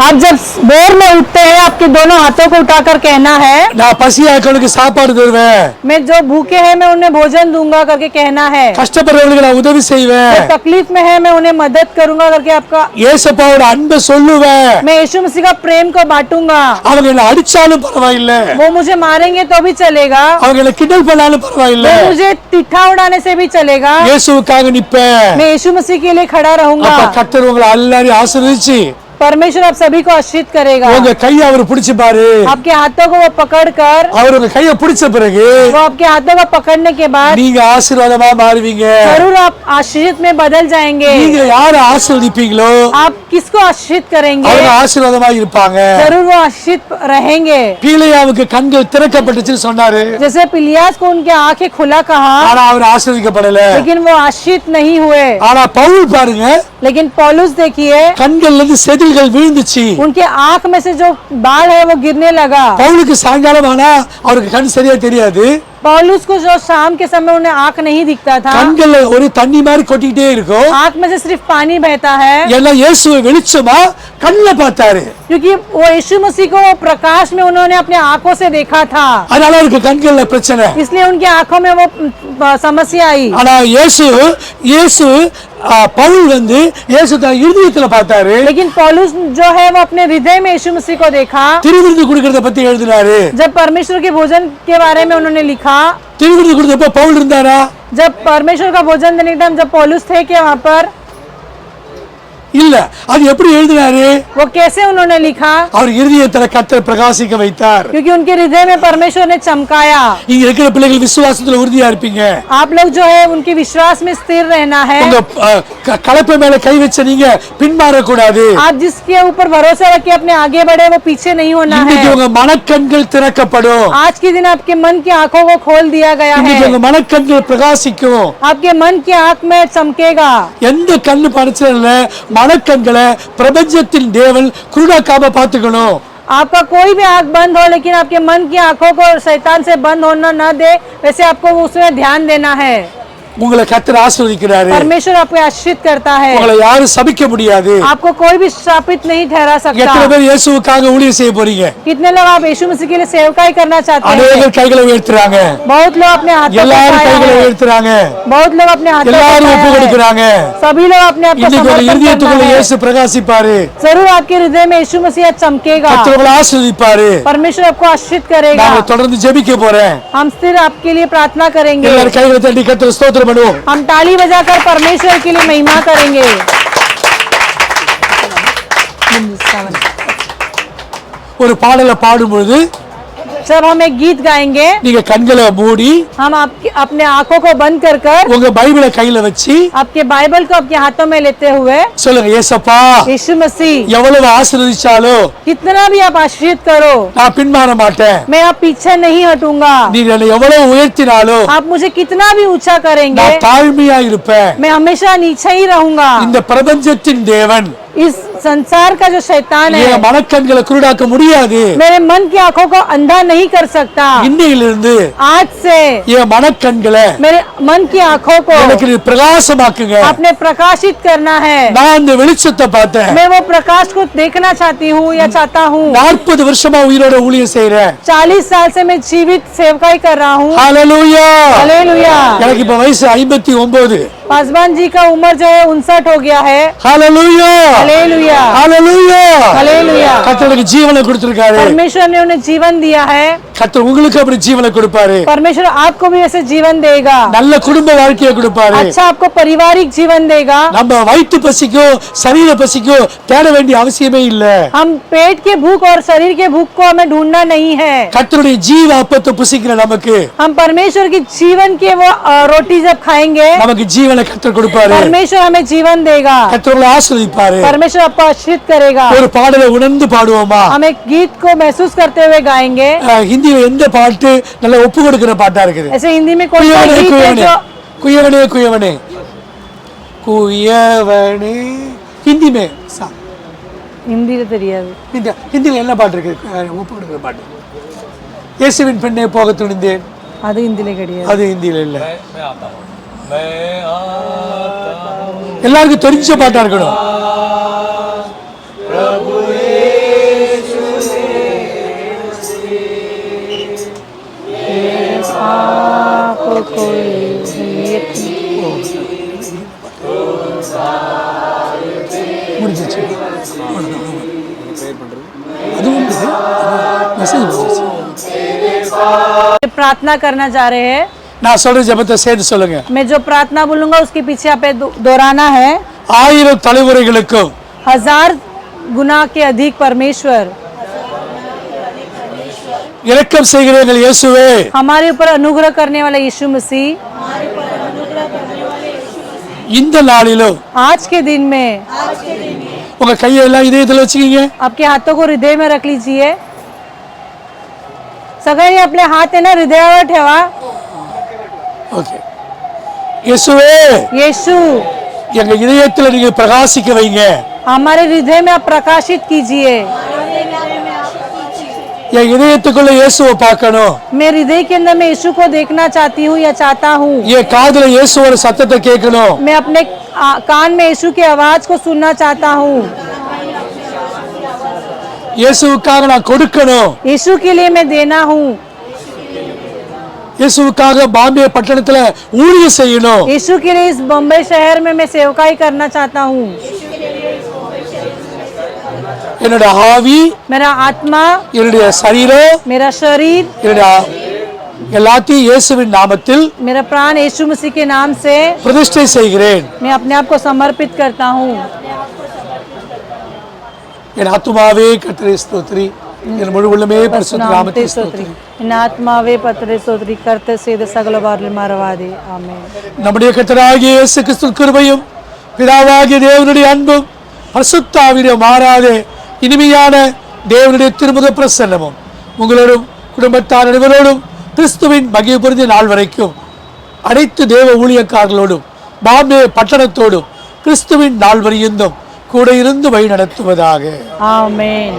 [SPEAKER 2] आप जब भोर में उठते हैं आपके दोनों हाथों को उठाकर कहना है,
[SPEAKER 1] நான் பசியாக்கவனுக்கு சாப்பாடு தருவேன்,
[SPEAKER 2] मैं जो भूखे हैं मैं उन्हें भोजन दूंगा करके कहना है,
[SPEAKER 1] கஷ்டப்படுறவங்களுக்கு நான் உதவி செய்வேன்,
[SPEAKER 2] जो तकलीफ में है मैं उन्हें मदद करूंगा करके आपका
[SPEAKER 1] இயேசுவோட அன்பை சொல்லுவேன்.
[SPEAKER 2] मैं यीशु मसीह का प्रेम को बांटूंगा।
[SPEAKER 1] அவங்க என்ன அடிச்சாலும் பரவாயில்ல,
[SPEAKER 2] वो मुझे मारेंगे तो भी चलेगा,
[SPEAKER 1] அவங்க என்ன கிண்டல் பண்ணாலும் பரவாயில்ல,
[SPEAKER 2] वो मुझे तिठा उड़ाने से भी चलेगा,
[SPEAKER 1] இயேசுவுக்காக நிப்பேன்.
[SPEAKER 2] मैं यीशु मसीह के लिए खड़ा रहूंगा।
[SPEAKER 1] அப்ப கர்த்தர் உங்களை எல்லாரையும் ஆசீர்வதிச்சு
[SPEAKER 2] परमेश्वर आप सभी को आशीषित करेगा।
[SPEAKER 1] உங்க கையை அவர் பிடிச்சு பாரு.
[SPEAKER 2] आपके हाथों को वो पकड़ कर,
[SPEAKER 1] அவர் உங்க கையை பிடிச்ச பிறகு
[SPEAKER 2] वो आपके हाथों को पकड़ने के बाद
[SPEAKER 1] நீங்க ஆசீர்வாதமா மாறுவீங்க.
[SPEAKER 2] जरूर आप आशीषित में बदल जाएंगे।
[SPEAKER 1] நீங்க யார ஆசீர்வதிப்பீங்களோ
[SPEAKER 2] आप किसको आशीषित करेंगे
[SPEAKER 1] அவங்க ஆசீர்வாதமா இருப்பாங்க.
[SPEAKER 2] जरूर वो आशीषित रहेंगे।
[SPEAKER 1] பீலையாவுக்கு கண்கள் திறக்கப்பட்டுச்சுன்னு சொன்னாரு,
[SPEAKER 2] जैसे पिलियास को उनके आंखें खुला कहा
[SPEAKER 1] ஆனா அவர் ஆசீர்வதிக்கப்படல.
[SPEAKER 2] लेकिन वो आशीषित नहीं हुए।
[SPEAKER 1] ஆனா பவுல் பாருங்க,
[SPEAKER 2] लेकिन पौलुस देखिए
[SPEAKER 1] கண்கள்ல இருந்து செதில்கள் விழுந்துச்சு.
[SPEAKER 2] उनके आंख में से जो बाल है वो गिरने लगा।
[SPEAKER 1] பவுலுக்கு சாயங்காலம் ஆனா அவருக்கு கண் சரியா தெரியாது.
[SPEAKER 2] पौलुस को जो शाम के समय उन्हें आंख नहीं दिखता था,
[SPEAKER 1] கண்கள்ல ஒரு தண்ணி மாதிரி கொட்டிக்கிட்டே இருக்கும்.
[SPEAKER 2] आंख में से सिर्फ पानी बहता है,
[SPEAKER 1] ஏன்னா இயேசுவை வெளிச்சமா கண்ணுல பார்த்தாரு.
[SPEAKER 2] क्योंकि वो यीशु मसीह को वो प्रकाश में उन्होंने अपने आंखों से देखा था,
[SPEAKER 1] அதனால அவருக்கு கண்கள்ல பிரச்சனை.
[SPEAKER 2] इसलिए उनकी आंखों में वो समस्या आई।
[SPEAKER 1] ஆனா இயேசு பவுல் இயேசு தன் இருதயத்துல பார்த்தாரு.
[SPEAKER 2] लेकिन पौलुस जो है वो अपने हृदय में यीशु मसीह को देखा।
[SPEAKER 1] திருவிருந்து கொடுக்கறத பத்தி எழுதினாரு.
[SPEAKER 2] जब परमेश्वर के भोजन के बारे में उन्होंने लिखा,
[SPEAKER 1] திருவிருந்து கொடுத்தப்ப பவுல் இருந்தாரா?
[SPEAKER 2] जब परमेश्वर का भोजन देने के टाइम जब पौलुस थे क्या वहाँ पर?
[SPEAKER 1] இல்ல. அது எப்படி எழுதினாரு?
[SPEAKER 2] वो कैसे उन्होंने लिखा?
[SPEAKER 1] அவர் இருதயத்துல கர்த்தர் பிரகாசிக்க வைத்தார்.
[SPEAKER 2] क्योंकि उनके हृदय में परमेश्वर ने चमकाया।
[SPEAKER 1] இங்க இருக்கிற பிள்ளைகள் விசுவாசத்துல உறுதியா இருப்பீங்க.
[SPEAKER 2] आप लोग जो है उनके विश्वास में स्थिर रहना है।
[SPEAKER 1] உங்க கலப்பை மேல கை வச்ச நீங்க பின்மாற கூடாது.
[SPEAKER 2] आप जिसके ऊपर भरोसा रख के अपने आगे बढ़े वो पीछे नहीं होना
[SPEAKER 1] இன்னைக்கு
[SPEAKER 2] है।
[SPEAKER 1] உங்க மனக்கண்கள் திறக்கப்படும்.
[SPEAKER 2] आज के दिन आपके मन की आंखों को खोल दिया गया
[SPEAKER 1] இன்னைக்கு
[SPEAKER 2] है।
[SPEAKER 1] உங்க மனக்கண்கள் பிரகாசிக்கும்.
[SPEAKER 2] आपके मन की आंख में चमकेगा।
[SPEAKER 1] எந்த கண்ணு படைச்சல மனக்கண்களை பிரபஞ்சத்தின் தேவன் குருடாக்காம பாத்துக்கணும்.
[SPEAKER 2] आपका कोई भी आंख बंद हो लेकिन आपके मन की आंखों को शैतान से बंद होना न दे, वैसे आपको उसमें ध्यान देना है।
[SPEAKER 1] உங்களை கர்த்தர் ஆசீர்வதிக்கிறாரு.
[SPEAKER 2] परमेश्वर आपको आशीषित करता है,
[SPEAKER 1] உங்களை யாரும் சபிக்க முடியாது.
[SPEAKER 2] आपको कोई भी श्रापित नहीं ठहरा सकता।
[SPEAKER 1] எத்தனை பேர் இயேசுவுக்காக ஊழியம் செய்ய போறீங்க?
[SPEAKER 2] कितने लोग आप यीशु मसीह के लिए सेवकाई करना चाहते हैं?
[SPEAKER 1] அநேகர் கைகளை உயர்த்துறாங்க,
[SPEAKER 2] बहुत लोग अपने हाथों को
[SPEAKER 1] எல்லாரும்
[SPEAKER 2] उठाया
[SPEAKER 1] கைகளை
[SPEAKER 2] है।
[SPEAKER 1] உயர்த்துறாங்க,
[SPEAKER 2] बहुत लोग अपने हाथों को
[SPEAKER 1] எல்லாரும் ஒப்பு
[SPEAKER 2] उठाया है।
[SPEAKER 1] கொடுக்கறாங்க.
[SPEAKER 2] सभी लोग अपने आप को
[SPEAKER 1] இன்னைக்கு ஒரு
[SPEAKER 2] समर्पण
[SPEAKER 1] இதயத்துக்குள்ள
[SPEAKER 2] करना है।
[SPEAKER 1] இயேசு பிரகாசிப்பாரு,
[SPEAKER 2] जरूर आपके हृदय में यीशु मसीह आज चमकेगा,
[SPEAKER 1] கர்த்தர் உங்களை ஆசீர்வதிப்பாரு.
[SPEAKER 2] परमेश्वर आपको आशीषित करेगा।
[SPEAKER 1] நாங்க தொடர்ந்து ஜெபிக்க போறேன்.
[SPEAKER 2] हम सिर्फ आपके लिए प्रार्थना करेंगे,
[SPEAKER 1] எல்லாரும் கைகளை தட்டி கர்த்தரை ஸ்தோத்திரம் பண்ணுவோம்.
[SPEAKER 2] हम ताली बजाकर परमेश्वर के लिए महिमा करेंगे।
[SPEAKER 1] ஒரு பாடலை பாடும்பொழுது
[SPEAKER 2] जब हम एक गीत गाएंगे,
[SPEAKER 1] நீங்க கண்களை மூடி
[SPEAKER 2] हम आपके अपने आंखों को बंद कर कर
[SPEAKER 1] உங்க பைபிளை கையில வச்சு
[SPEAKER 2] आपके बाइबल को आपके हाथों में लेते हुए,
[SPEAKER 1] சொல்லுங்க, ஏசப்பா
[SPEAKER 2] यीशु मसीह
[SPEAKER 1] எவ்வளவு ஆசீர்வதிச்சாலும்
[SPEAKER 2] कितना भी आप आशीषित करो,
[SPEAKER 1] நான் பின்மாற மாட்டேன்.
[SPEAKER 2] मैं आप पीछे नहीं हटूंगा।
[SPEAKER 1] நீங்க என்னை எவ்வளவு உயர்த்தினாலும்
[SPEAKER 2] आप मुझे कितना भी ऊंचा करेंगे,
[SPEAKER 1] நான் தாழ்மையா இருப்பேன்.
[SPEAKER 2] मैं हमेशा नीचे ही रहूंगा।
[SPEAKER 1] இந்த பிரபஞ்சத்தின் தேவன்
[SPEAKER 2] इस संसार का जो शैतान है
[SPEAKER 1] என் மனக்கண்களை குருடாக்க முடியாது.
[SPEAKER 2] मेरे मन की आंखों को अंधा नहीं कर सकता।
[SPEAKER 1] இன்னையிலிருந்து
[SPEAKER 2] आज से
[SPEAKER 1] என் மனக்கண்களை
[SPEAKER 2] मेरे मन की आंखों को
[SPEAKER 1] எனக்கு நீ பிரகாசமாக்குங்க.
[SPEAKER 2] आपने प्रकाशित करना है।
[SPEAKER 1] நான் அந்த வெளிச்சத்தை பார்த்தேன்.
[SPEAKER 2] मैं वो प्रकाश को देखना चाहती हूँ या चाहता हूँ।
[SPEAKER 1] 40 வருஷமா உயிரோட ஊழியம் செய்றேன்.
[SPEAKER 2] 40 साल से मैं जीवित सेवकाई कर रहा हूँ।
[SPEAKER 1] ஹalleluya.
[SPEAKER 2] हालेलुया।
[SPEAKER 1] எனக்கு இப்ப வயசு 59.
[SPEAKER 2] पासवान जी का उम्र जो है 59 हो गया है।
[SPEAKER 1] ஹalleluya.
[SPEAKER 2] हालेलुया।
[SPEAKER 1] ஹalleluya.
[SPEAKER 2] हालेलुया।
[SPEAKER 1] கர்த்தர் எனக்கு ஜீவனை கொடுத்திருக்காரு.
[SPEAKER 2] परमेश्वर ने उन्हें जीवन दिया है।
[SPEAKER 1] கர்த்தர் உங்களுக்கு அப்படி ஜீவனை கொடுப்பாரு.
[SPEAKER 2] परमेश्वर आपको भी ऐसे जीवन देगा।
[SPEAKER 1] நல்ல குடும்ப வாழ்க்கையை கொடுப்பாரு.
[SPEAKER 2] अच्छा आपको पारिवारिक जीवन देगा।
[SPEAKER 1] நம்ம வயிற்று பசிக்கோ शरीर பசிக்கோ தேட வேண்டிய அவசியமே இல்ல.
[SPEAKER 2] हम पेट के भूख और शरीर के भूख को हमें ढूंढना नहीं है।
[SPEAKER 1] கர்த்தருடைய ஜீவ அப்பத்தை புசிக்கிற நமக்கு
[SPEAKER 2] हम परमेश्वर की जीवन के वो रोटी जब खाएंगे,
[SPEAKER 1] நமக்கு ஜீவனை கர்த்தர் கொடுப்பாரு.
[SPEAKER 2] परमेश्वर हमें जीवन देगा।
[SPEAKER 1] கர்த்தர் உங்களை ஆசீர்வதிப்பாரு.
[SPEAKER 2] परमेश्वर आपको आशीषित करेगा।
[SPEAKER 1] ஒரு பாடலை உணர்ந்து பாடுவோமா?
[SPEAKER 2] हम एक गीत को महसूस करते हुए गाएंगे।
[SPEAKER 1] ஹிந்தியில எந்த பாட்டு நல்ல ஒப்பு கொடுக்கிற பாட்டா இருக்குது?
[SPEAKER 2] ऐसे हिंदी में कौन सा
[SPEAKER 1] குயவனே
[SPEAKER 2] गीत है
[SPEAKER 1] குயவனே
[SPEAKER 2] जो
[SPEAKER 1] குயவனே குயவனே குயவனே हिंदी में
[SPEAKER 2] हिंदी தெரியாது।
[SPEAKER 1] ஹிந்தியில என்ன பாட்டு இருக்கு? ஒப்பு கொடுக்கிற பாட்டு. இயேசுவின் பெண்ணே போக துணிந்தேன்,
[SPEAKER 2] அது हिंदी கிடையாது।
[SPEAKER 1] அது ஹிந்தியில இல்ல. எல்லாருக்கும் தெரிஞ்ச பாட்டா இருக்கணும்.
[SPEAKER 2] आपको कोई
[SPEAKER 1] முடிஞ்சிச்சு. அதுவும் மெசேஜ் முடிஞ்சிச்சு.
[SPEAKER 2] प्रार्थना करना जा रहे हैं।
[SPEAKER 1] நான் சொல்ற ஜெபத்தை சேர்த்து சொல்லுங்க.
[SPEAKER 2] मैं जो प्रार्थना बोलूंगा उसके पीछे आप दोहराना है।
[SPEAKER 1] 1000 தலைமுறைகளுக்கும்
[SPEAKER 2] 1000 गुना के अधिक परमेश्वर
[SPEAKER 1] இரக்கம் செய்கிற எங்கள் இயேசுவே,
[SPEAKER 2] हमारे ऊपर अनुग्रह करने वाला यीशु मसीह,
[SPEAKER 1] இந்த நாளிலும்
[SPEAKER 2] आज के दिन में
[SPEAKER 1] உங்க கையை எல்லாம் இதயத்துல வச்சுக்கீங்க.
[SPEAKER 2] आपके हाथों को हृदय में रख लीजिए। सगळ्यांनी आपले हात आहे ना हृदयावर ठेवा।
[SPEAKER 1] ஓகே. இயேசுவே,
[SPEAKER 2] यीशु
[SPEAKER 1] எங்க இதயத்துல நீங்க பிரகாசிக்க வைங்க.
[SPEAKER 2] हमारे हृदय में आप प्रकाशित कीजिए।
[SPEAKER 1] என் இதயத்துக்குள்ள இயேசுவை பார்க்கணும்.
[SPEAKER 2] मैं हृदय के अंदर मैं यीशु को देखना चाहती हूँ या चाहता हूँ।
[SPEAKER 1] என் காதுல இயேசுவோட சத்தத்தை கேட்கணும்.
[SPEAKER 2] मैं अपने कान में यीशु की आवाज को सुनना चाहता हूँ।
[SPEAKER 1] இயேசுவுக்காக நான் கொடுக்கணும்.
[SPEAKER 2] यीशु के लिए मैं देना हूँ।
[SPEAKER 1] இயேசுவுக்காக பாம்பே பட்டணத்துல ஊழியம் செய்யணும்.
[SPEAKER 2] यीशु के लिए इस बम्बई शहर में मैं सेवकाई करना चाहता हूँ।
[SPEAKER 1] என்னோட ஆவி,
[SPEAKER 2] मेरा आत्मा,
[SPEAKER 1] என்னுடைய சரீரம்,
[SPEAKER 2] मेरा शरीर,
[SPEAKER 1] என்னுடைய எல்லாத்தையும் இயேசுவின் நாமத்தில்
[SPEAKER 2] मेरा प्राण यीशु मसीह के नाम से
[SPEAKER 1] பிரதிஷ்டை செய்கிறேன்.
[SPEAKER 2] मैं अपने आप को समर्पित करता हूँ।
[SPEAKER 1] என் ஆத்துமாவே கர்த்தரை ஸ்தோத்திரி, என் முழு உள்ளமே பரிசுத்த நாமத்தை ஸ்தோத்திரி.
[SPEAKER 2] इन आत्मावे पत्रे स्तोत्री करते सेद सगल वार्ल मारवादे आमेन।
[SPEAKER 1] நம்முடைய கர்த்தராகிய இயேசு கிறிஸ்து கிருபையும் பிதாவாகிய தேவனுடைய அன்பும் பரிசுத்த ஆவியுடைய மாறாத இனிமையான தேவனுடைய திருமுக பிரசன்னமும் உங்களோடும் குடும்பத்தார் அனைவரோடும் கிறிஸ்துவின் மகிமை பொருந்திய நாள் வரைக்கும் அனைத்து தேவ ஊழியக்காரர்களோடும் பாம்பே பட்டணத்தோடும் கிறிஸ்துவின் நாள் வரையும் கூட இருந்து வழி நடத்துவதாக.
[SPEAKER 2] ஆமென்.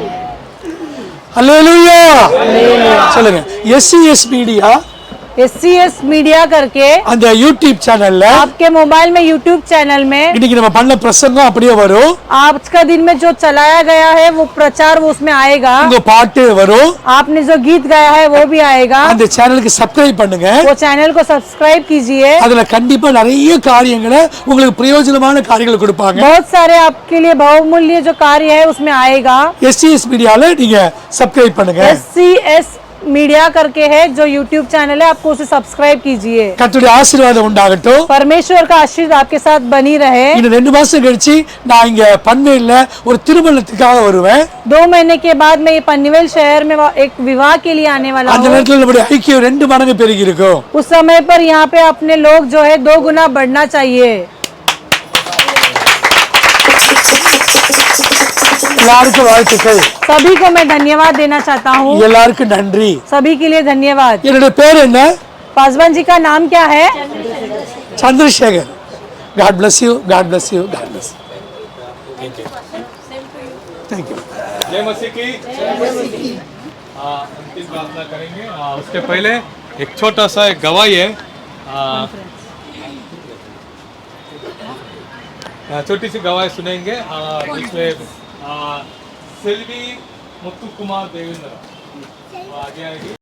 [SPEAKER 1] அல்லேலூயா. சொல்லுங்க. எஸ்சிஎஸ் மீடியா
[SPEAKER 2] SCS मीडिया करके
[SPEAKER 1] அந்த யூடியூப் சேனல்ல
[SPEAKER 2] आपके मोबाइल में YouTube चैनल में
[SPEAKER 1] இன்னைக்கு நம்ம பண்ண பிரசங்கம் அப்படியே வரும்.
[SPEAKER 2] आज का दिन में जो चलाया गया है वो प्रचार वो उसमें आएगा.
[SPEAKER 1] உங்க பாட்டு வரும்.
[SPEAKER 2] आपने जो गीत गाया है वो भी आएगा.
[SPEAKER 1] அந்த சேனலுக்கு சப்ஸ்கிரைப் பண்ணுங்க.
[SPEAKER 2] वो चैनल को सब्सक्राइब कीजिए.
[SPEAKER 1] அதுல கண்டிப்பா நிறைய காரியங்களை உங்களுக்கு பிரயோஜனமான காரியங்களை கொடுப்பாங்க.
[SPEAKER 2] बहुत सारे आपके लिए बहुमूल्य जो कार्य है उसमें आएगा.
[SPEAKER 1] SCS மீடியால நீங்க சப்ஸ்கிரைப் பண்ணுங்க.
[SPEAKER 2] SCS मीडिया करके है जो YouTube चैनल है, आपको उसे सब्सक्राइब कीजिए.
[SPEAKER 1] கர்த்தருடைய ஆசீர்வாதம் உண்டாகட்டும்.
[SPEAKER 2] परमेश्वर का आशीर्वाद आपके साथ बनी रहे.
[SPEAKER 1] இன்னும் 2 மாசம் கழிச்சு நான் இங்க பன்வேல்ல ஒரு திருமணத்துக்காக வருவேன்.
[SPEAKER 2] 2 महीने के बाद मैं ये पनवेल शहर में एक विवाह के लिए आने वाला
[SPEAKER 1] அந்த
[SPEAKER 2] हूँ.
[SPEAKER 1] நேரத்துல நம்முடைய ஐக்கியம் 2 மடங்கு பெருகி இருக்கும்.
[SPEAKER 2] उस समय पर यहाँ पे अपने लोग जो है 2 गुना बढ़ना चाहिए.
[SPEAKER 1] எல்லாருக்கும் வாழ்த்துக்கள்.
[SPEAKER 2] सभी को मैं धन्यवाद देना चाहता हूँ.
[SPEAKER 1] எல்லாருக்கும் நன்றி.
[SPEAKER 2] सभी के लिए धन्यवाद.
[SPEAKER 1] என்னுடைய பேர் என்ன?
[SPEAKER 2] पासवान जी का नाम क्या है?
[SPEAKER 1] Chandrasekhar. God bless you. God bless you. God bless you. Thank you.
[SPEAKER 3] जय मसीह की अंतिम प्रार्थना करेंगे. उसके पहले एक छोटा सा एक गवाही है. छोटी सी गवाही सुनेंगे जिसमें सेल्वी मुत्तु कुमार देवेंद्र आगे आएगी.